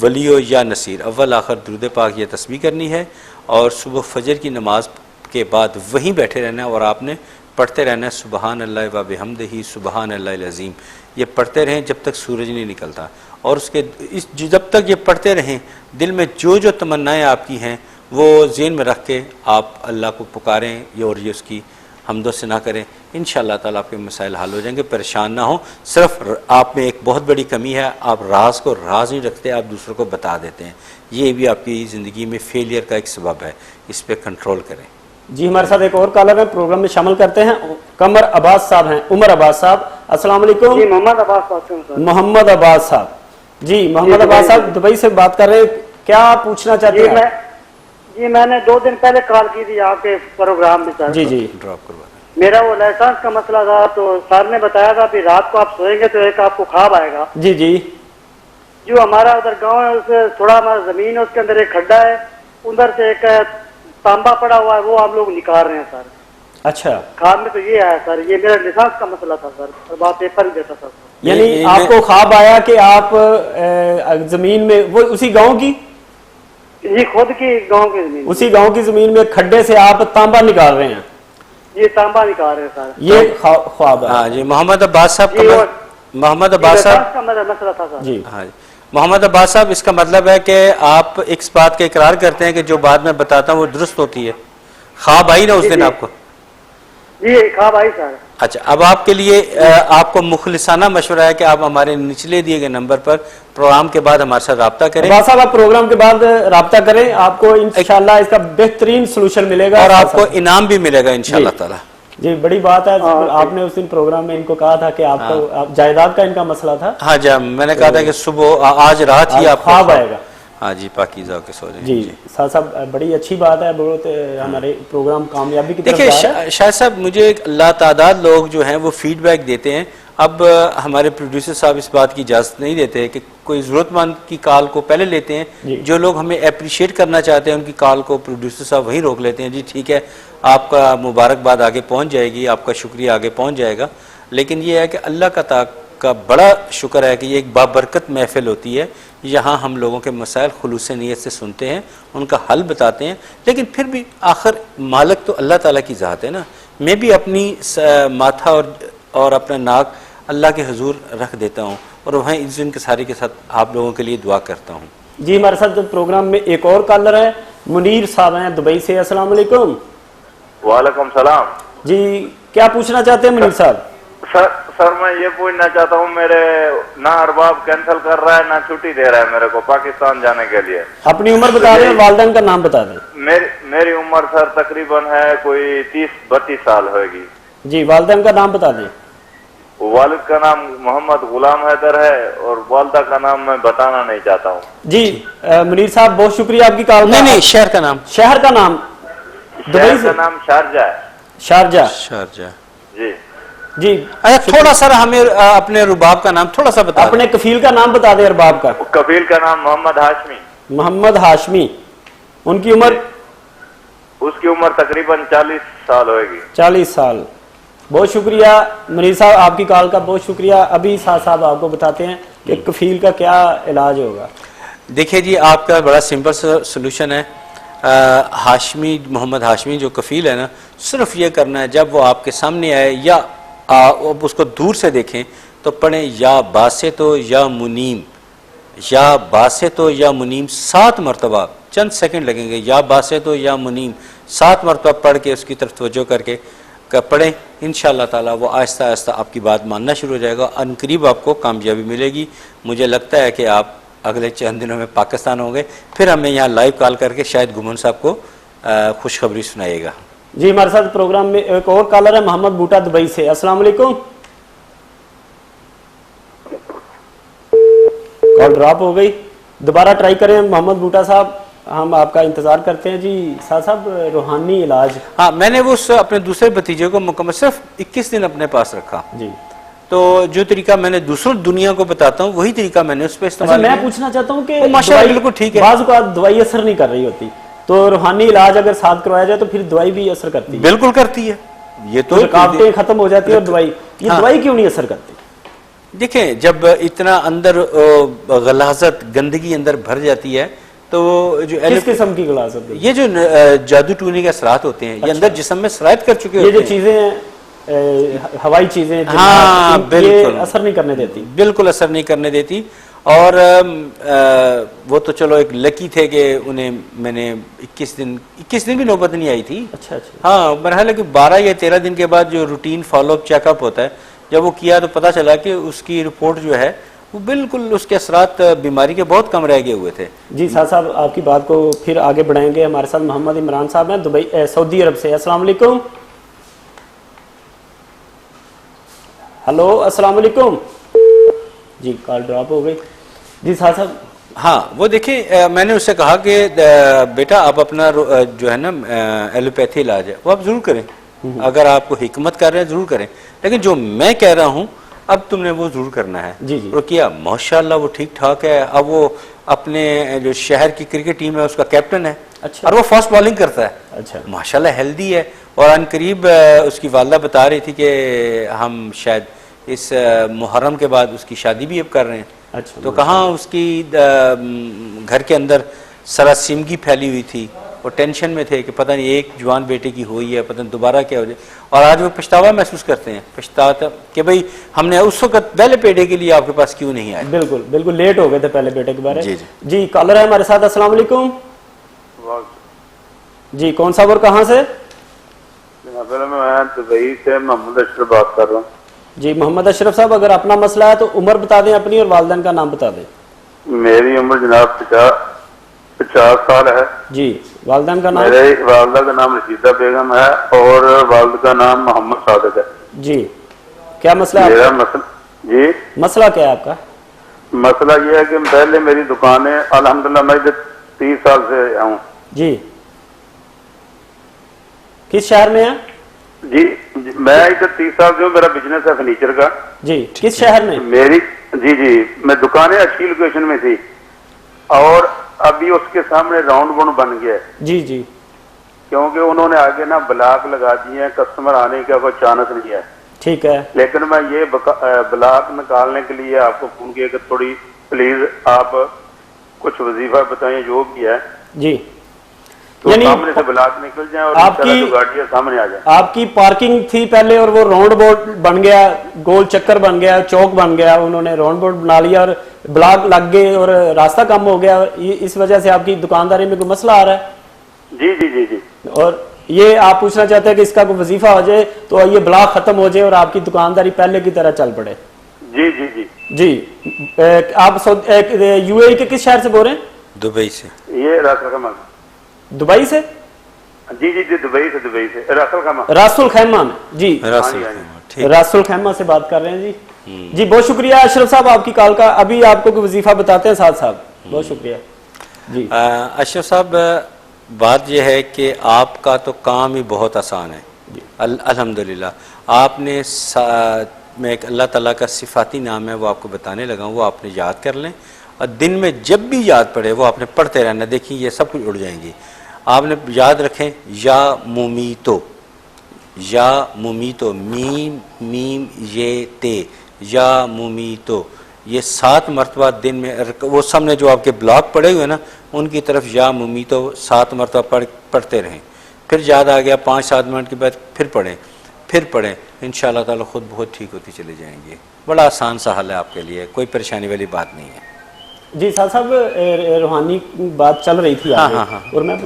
वलियो या नसीर, अव्वल आखिर दुरूद पाक ये तस्बीह करनी है और सुबह फजर की नमाज के बाद वहीं बैठे रहना है और आपने पढ़ते रहना है सुबहान अल्लाह व बिहम्दिही सुबहान अल्लाहिल अज़ीम। ये पढ़ते रहें जब तक सूरज नहीं निकलता, और उसके जब तक ये पढ़ते रहें, दिल में जो जो तमन्नाएँ आपकी हैं वो ज़हन में रख के आप अल्लाह को पुकारें और ये उसकी हमदो से ना करें, इंशाअल्लाह ताला आपके मसाइल हल हो जाएंगे। परेशान ना हो। सिर्फ आप में एक बहुत बड़ी कमी है, आप राज को राज नहीं रखते, आप दूसरों को बता देते हैं। ये भी आपकी ज़िंदगी में फेलियर का एक सबब है, इस पर कंट्रोल करें। जी हमारे साथ एक और कॉलर है, प्रोग्राम में शामिल करते हैं। कमर अब्बास साहब हैं, उमर अब्बास साहब। अस्सलाम वालेकुम। मोहम्मद अब्बास। मोहम्मद अब्बास साहब। जी मोहम्मद अब्बास साहब दुबई से बात कर रहे हैं, क्या पूछना चाहते हैं? जी मैंने 2 दिन पहले कॉल की थी आपके प्रोग्राम में सर। जी ड्रॉप करवा मेरा वो लाइसेंस का मसला था, तो सर ने बताया था कि रात को आप सोएंगे तो एक आपको ख्वाब आएगा। जी जी। जो हमारा उधर गांव है, उससे थोड़ा हमारा जमीन है, उसके अंदर एक खड्डा है, उधर से एक तांबा पड़ा हुआ है, वो हम लोग निकाल रहे हैं सर। अच्छा, ख्वाब में तो ये आया सर, ये मेरा लाइसेंस का मसला था सर, और बात पेपर ही देता था सर। यानी आपको ख्वाब आया कि आप जमीन में, वो उसी गांव की, ये खुद की गांव की जमीन, उसी गांव की जमीन में खड्डे से आप तांबा निकाल रहे हैं? ये तांबा निकाल रहे हैं सर, ये ख्वाब है। हाँ जी, मोहम्मद अब्बास साहब, मोहम्मद अब्बास साहब का मसला था सर। जी हाँ जी, मोहम्मद अब्बास साहब, इसका मतलब है कि आप इस बात का इकरार करते हैं कि जो बात मैं बताता हूँ वो दुरुस्त होती है। ख्वाब आई ना उस दिन आपको? जी ख्वाब आई सर। अच्छा, अब आपके लिए आपको मुखलिसाना मशवरा है कि आप हमारे निचले दिए गए नंबर पर प्रोग्राम के बाद हमारे साथ रब्ता करें। अब्बास साहब आप प्रोग्राम के बाद रब्ता करें, आपको इंशाल्लाह इसका बेहतरीन सोल्यूशन मिलेगा और आपको इनाम भी मिलेगा इंशाल्लाह ताला। जी बड़ी बात है। आपने उस दिन प्रोग्राम में इनको कहा था कि आपको जायदाद का इनका मसला था। हाँ जी, मैंने कहा था कि सुबह आज रात ही आपको ख्वाब आएगा। हाँ जी, पाकीज़ा के सो जाएं। जी साहब बड़ी अच्छी बात है, बहुत हमारे प्रोग्राम कामयाबी की तरफ देखिए जा रहा है। शायद साहब, मुझे लातादाद लोग जो हैं वो फीडबैक देते हैं। अब हमारे प्रोड्यूसर साहब इस बात की इजाज़त नहीं देते कि कोई ज़रूरतमंद की कॉल को पहले लेते हैं। जो लोग हमें अप्रिशिएट करना चाहते हैं उनकी कॉल को प्रोड्यूसर साहब वहीं रोक लेते हैं। जी ठीक है, आपका मुबारकबाद आगे पहुंच जाएगी, आपका शुक्रिया आगे पहुंच जाएगा, लेकिन ये है कि अल्लाह का बड़ा शुक्र है कि ये एक बाबरकत महफिल होती है। यहाँ हम लोगों के मसाइल खुलूस नीयत से सुनते हैं, उनका हल बताते हैं, लेकिन फिर भी आखिर मालिक तो अल्लाह ताला की ज़ात है ना। मैं भी अपनी माथा और अपना नाक अल्लाह के हुजूर रख देता हूँ और वहीं इज़्ज़त के सारी के साथ आप लोगों के लिए दुआ करता हूँ। जी, हमारे साथ प्रोग्राम में एक और कॉलर है, मुनीर साहब हैं दुबई से। अस्सलाम वालेकुम। वालेकुम सलाम। जी, क्या पूछना चाहते हैं मुनीर साहब? सर मैं ये पूछना चाहता हूँ, मेरे ना अरबाब कैंसिल कर रहा है ना छुट्टी दे रहा है मेरे को पाकिस्तान जाने के लिए। अपनी उम्र बता दें, वालिदैन का नाम बता दें। मेरी उम्र सर तकरीबन है कोई 30-32 साल होगी। जी, वालिदैन का नाम बता दें। वालिद का नाम मोहम्मद गुलाम हैदर है और वालदा का नाम मैं बताना नहीं चाहता हूँ। जी मुनीर साहब, बहुत शुक्रिया आपकी कॉल। नहीं, शहर का नाम दुबई का नाम शारजा है। शारजा जी जी। अच्छा, थोड़ा सा हमें अपने रुबाब का नाम थोड़ा सा बता, अपने कफील का नाम बता दें। अरबाब का कफील का नाम मोहम्मद हाशमी। मोहम्मद हाशमी। उनकी उम्र? उसकी उम्र तकरीबन 40 साल होगी। 40 साल। बहुत शुक्रिया मुनीर साहब, आपकी कॉल का बहुत शुक्रिया। अभी साहब आपको बताते हैं कि कफील का क्या इलाज होगा। देखिए जी, आपका बड़ा सिंपल सोल्यूशन है। हाशमी, मोहम्मद हाशमी जो कफील है ना, सिर्फ ये करना है जब वो आपके सामने आए या उसको दूर से देखें तो पढ़ें या बासितो या मुनीम, या बासितो या मुनीम 7 मरतबा, चंद सेकंड लगेंगे, या बासितो या मुनीम 7 मरतबा पढ़ के उसकी तरफ तवज्जो करके पढ़ें। इंशाअल्लाह ताला वो आहिस्ता आहिस्ता आपकी बात मानना शुरू हो जाएगा। अनकरीब आपको कामयाबी मिलेगी। मुझे लगता है कि आप अगले चंद दिनों में पाकिस्तान होंगे, फिर हमें यहाँ लाइव कॉल करके शायद घुमन साहब को खुशखबरी सुनाइएगा। जी, हमारे साथ प्रोग्राम में एक और कॉलर है, मोहम्मद बूटा दुबई से। अस्सलाम वालेकुम। कॉल ड्रॉप हो गई, दोबारा ट्राई करें मोहम्मद बूटा साहब, हम आपका इंतजार करते हैं। जी साहब, रूहानी इलाज। हाँ, मैंने वो अपने दूसरे भतीजे को मुकम्मल सिर्फ 21 दिन अपने पास रखा जी। तो जो तरीका मैंने दूसरों दुनिया को बताता हूँ वही तरीका मैंने उस पर इस्तेमाल किया। मैं पूछना चाहता हूँ कि माशाअल्लाह बिल्कुल ठीक है, बाज़ औक़ात दवाई असर नहीं कर रही होती, तो रूहानी इलाज अगर साथ करवाया जाए तो फिर दवाई भी असर करती है? बिल्कुल करती है। ये तो रुकावटें खत्म हो जाती है और दवाई, ये दवाई क्यों नहीं असर करती? देखें, जब इतना अंदर गलाजत, गंदगी अंदर भर जाती है तो जो किस किस्म की गलाजत? ये जो जादू टूने के असरात होते हैं, ये अंदर जिस्म में सरायत कर चुके हैं। ये जो चीजें हैं, हवाई चीजें, हाँ बिल्कुल असर नहीं करने देती, बिल्कुल असर नहीं करने देती। और वो तो चलो एक लकी थे कि उन्हें मैंने 21 दिन भी नौबत नहीं आई थी। अच्छा अच्छा। हाँ, मरहले कि 12 या 13 दिन के बाद जो रूटीन फॉलोअप चेकअप होता है, जब वो किया तो पता चला कि उसकी रिपोर्ट जो है वो बिल्कुल, उसके असरात बीमारी के बहुत कम रह गए हुए थे। जी साहब, आपकी बात को फिर आगे बढ़ाएंगे। हमारे साथ मोहम्मद इमरान साहब हैं दुबई, सऊदी अरब से। अस्सलाम वालेकुम। हेलो, अस्सलाम वालेकुम। जी, कॉल ड्रॉप हो गई। जी साहब, हाँ वो देखिए, मैंने उससे कहा कि बेटा आप अपना जो है ना एलोपैथी इलाज है वो आप जरूर करें, अगर आपको हिकमत कर रहे हैं जरूर करें, लेकिन जो मैं कह रहा हूँ अब तुमने वो जरूर करना है। जी जी। और किया, माशाल्लाह वो ठीक ठाक है। अब वो अपने जो शहर की क्रिकेट टीम है उसका कैप्टन है। अच्छा। और वो फास्ट बॉलिंग करता है। अच्छा। माशाल्लाह हेल्दी है। और अनकरीब उसकी वालदा बता रही थी कि हम शायद इस मुहर्रम के बाद उसकी शादी भी अब कर रहे हैं। अच्छा। तो कहाँ उसकी घर के अंदर सरासिमगी फैली हुई थी और टेंशन में थे कि पता नहीं एक जवान बेटे की हुई है, पता नहीं दोबारा क्या हो जाए। और आज वो पछतावा महसूस करते हैं, पछताता कि भाई हमने उस वक्त पहले बेटे के लिए आपके पास क्यों नहीं आए। बिल्कुल बिल्कुल, लेट हो गए थे पहले बेटे के बारे में। जी जी। जी, कॉलर है हमारे साथ। अस्सलाम वालेकुम। जी, कौन सा और कहाँ से? मैं दुबई से मोहम्मद अशरफ बात कर रहा हूँ। जी मोहम्मद अशरफ साहब, अगर अपना मसला है तो उम्र बता दें अपनी और वालिदैन का नाम बता दें। मेरी उम्र जनाब 50 साल है जी। वालिदैन का नाम? मेरे वालिदा का नाम रशीदा बेगम है और वालिद का नाम मोहम्मद सादिक है जी। क्या मसला है मेरा? मसला जी, मसला क्या है आपका? मसला ये है कि पहले मेरी दुकान है, अल्हम्दुलिल्लाह मैं इधर 30 साल से हूँ जी। किस शहर में है जी? मैं इधर 30 साल से हूँ, मेरा बिजनेस है फर्नीचर का जी। किस शहर में? मेरी जी जी, मैं दुकानें अच्छी लोकेशन में थी और अभी उसके सामने राउंड वन बन गया है जी जी, क्योंकि उन्होंने आगे ना ब्लॉक लगा दिए हैं, कस्टमर आने का कोई चांस नहीं है। ठीक है। लेकिन मैं ये ब्लॉक निकालने के लिए आपको फोन किया कि थोड़ी प्लीज आप कुछ वजीफा बताएं जो भी है जी, तो यानी सामने से ब्लॉक निकल जाए और आपकी जो गाड़ियां सामने आ जाए। आपकी पार्किंग थी पहले और वो राउंड बोर्ड बन गया, गोल चक्कर बन गया, चौक बन गया, उन्होंने राउंड बोर्ड बना लिया और ब्लॉक लग गए और रास्ता कम हो गया, इस वजह से आपकी दुकानदारी में कोई मसला आ रहा है? जी जी जी जी। और ये आप पूछना चाहते हैं कि इसका कोई वजीफा हो जाए तो ये ब्लॉक खत्म हो जाए और आपकी दुकानदारी पहले की तरह चल पड़े? जी जी जी जी। आप यूएई के किस शहर से बोल रहे हैं? दुबई से। ये रासल खैमा। दुबई से? जी जी जी, दुबई से रासल खैमा। रासुल खैमा में जी, रासुल खैमा से बात कर रहे हैं जी। जी बहुत शुक्रिया अशरफ साहब आपकी कॉल का। अभी आपको कोई वजीफा बताते हैं साथ साहब। बहुत शुक्रिया जी। अशरफ साहब, बात यह है कि आपका तो काम ही बहुत आसान है अल्हम्दुलिल्लाह। आपने मैं एक अल्लाह ताला का सिफाती नाम है वो आपको बताने लगा हूँ, वो आपने याद कर लें और दिन में जब भी याद पड़े वो आपने पढ़ते रहना। देखिए ये सब कुछ उड़ जाएंगी। आपने याद रखें या मुमीतो, या मुमीतो, मीम मीम ये ते, या मुमीतो, ये 7 मरतबा दिन में। वो सामने जो आपके ब्लॉक पड़े हुए ना उनकी तरफ या मुमीतो 7 मरतबा पढ़ते रहें। फिर याद आ गया 5-7 मिनट के बाद फिर पढ़ें, इंशाअल्लाह ताला खुद बहुत ठीक होती चली जाएंगी। बड़ा आसान सा हल है आपके लिए, कोई परेशानी वाली बात नहीं है। जी साहब, रूहानी बात चल रही थी आगे। हाँ। और मैं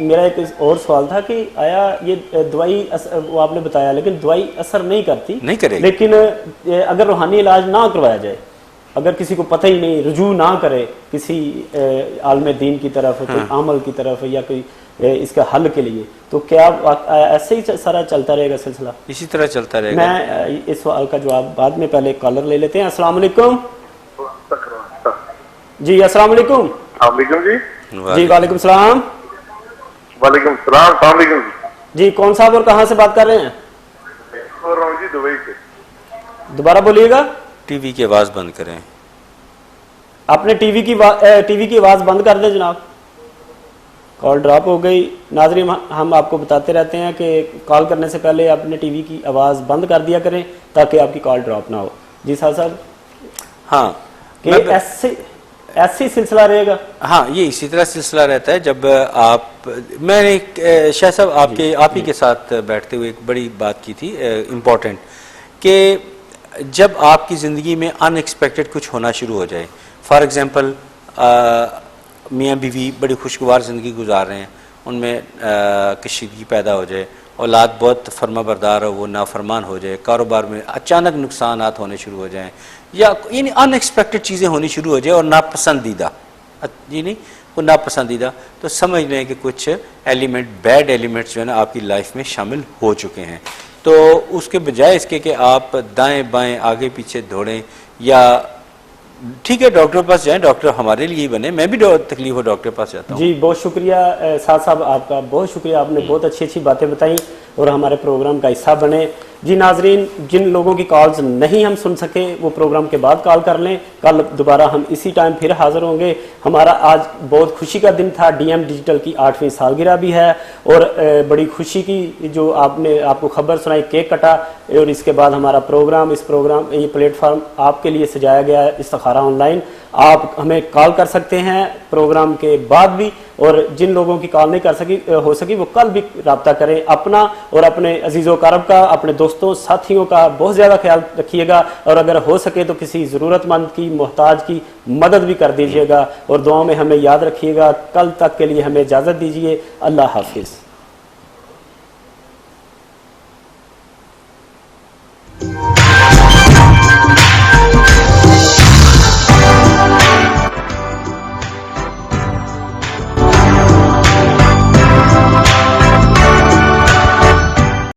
मेरा एक और सवाल था कि आया ये दवाई वो आपने बताया, लेकिन दवाई असर नहीं करती, नहीं करेगी। लेकिन अगर रूहानी इलाज ना करवाया जाए, अगर किसी को पता ही नहीं, रुजू ना करे किसी आलम दीन की तरफ, कोई अमल की तरफ या कोई इसका हल के लिए, तो क्या ऐसे ही सारा चलता रहेगा सिलसिला? इसी तरह चलता रहेगा। मैं इस सवाल का जवाब बाद में, पहले कॉलर ले लेते हैं। अस्सलाम वालेकुम जी। अस्सलाम वालेकुम जी। जी वालेकुम सलाम। वालेकुम सलाम जी। कौन साहब और कहाँ से बात कर रहे हैं? जी दुबई से। दोबारा बोलिएगा। टीवी की आवाज बंद करें। आपने टीवी की आवाज बंद कर दें जनाब। कॉल ड्रॉप हो गई। नाज़रीन, हम आपको बताते रहते हैं कि कॉल करने से पहले अपने टीवी की आवाज़ बंद कर दिया करें ताकि आपकी कॉल ड्रॉप ना हो। जी साहब। हाँ, कि ऐसे सिलसिला रहेगा? हाँ, ये इसी तरह सिलसिला रहता है। जब मैंने शाह साहब आप ही के साथ बैठते हुए एक बड़ी बात की थी इम्पोर्टेंट, कि जब आपकी ज़िंदगी में अनएक्सपेक्टेड कुछ होना शुरू हो जाए, फॉर एग्ज़ाम्पल मियाँ बीवी बड़ी खुशगवार ज़िंदगी गुजार रहे हैं, उनमें कशीदगी पैदा हो जाए, औलाद बहुत फर्मा बरदार हो वो नाफरमान हो जाए, कारोबार में अचानक नुकसानात होने शुरू हो जाएं, या यानी अनएक्सपेक्टेड चीज़ें होनी शुरू हो जाए और नापसंदीदा, जी नहीं वो नापसंदीदा, तो समझ लें कि कुछ एलिमेंट, बैड एलिमेंट्स जो है ना आपकी लाइफ में शामिल हो चुके हैं। तो उसके बजाय इसके कि आप दाएं बाएं आगे पीछे दौड़ें, या ठीक है डॉक्टर के पास जाएं, डॉक्टर हमारे लिए ही बने, मैं भी तकलीफ हो डॉक्टर के पास जाता हूँ। जी बहुत शुक्रिया साहब आपका, बहुत शुक्रिया, आपने बहुत अच्छी अच्छी बातें बताई और हमारे प्रोग्राम का हिस्सा बने। जी नाजरीन, जिन लोगों की कॉल्स नहीं हम सुन सके वो प्रोग्राम के बाद कॉल कर लें, कल दोबारा हम इसी टाइम फिर हाजिर होंगे। हमारा आज बहुत खुशी का दिन था, डीएम डिजिटल की 8वीं सालगिरह भी है और बड़ी खुशी की जो आपको खबर सुनाई, केक कटा, और इसके बाद हमारा प्रोग्राम, ये प्लेटफॉर्म आपके लिए सजाया गया है इस्तिखारा ऑनलाइन। आप हमें कॉल कर सकते हैं प्रोग्राम के बाद भी, और जिन लोगों की कॉल नहीं हो सकी वो कल भी रब्ता करें। अपना और अपने अजीज़ो कारब का, अपने दोस्तों साथियों का बहुत ज़्यादा ख्याल रखिएगा, और अगर हो सके तो किसी ज़रूरतमंद की, मोहताज की मदद भी कर दीजिएगा, और दुआओं में हमें याद रखिएगा। कल तक के लिए हमें इजाज़त दीजिए। अल्लाह हाफिज़।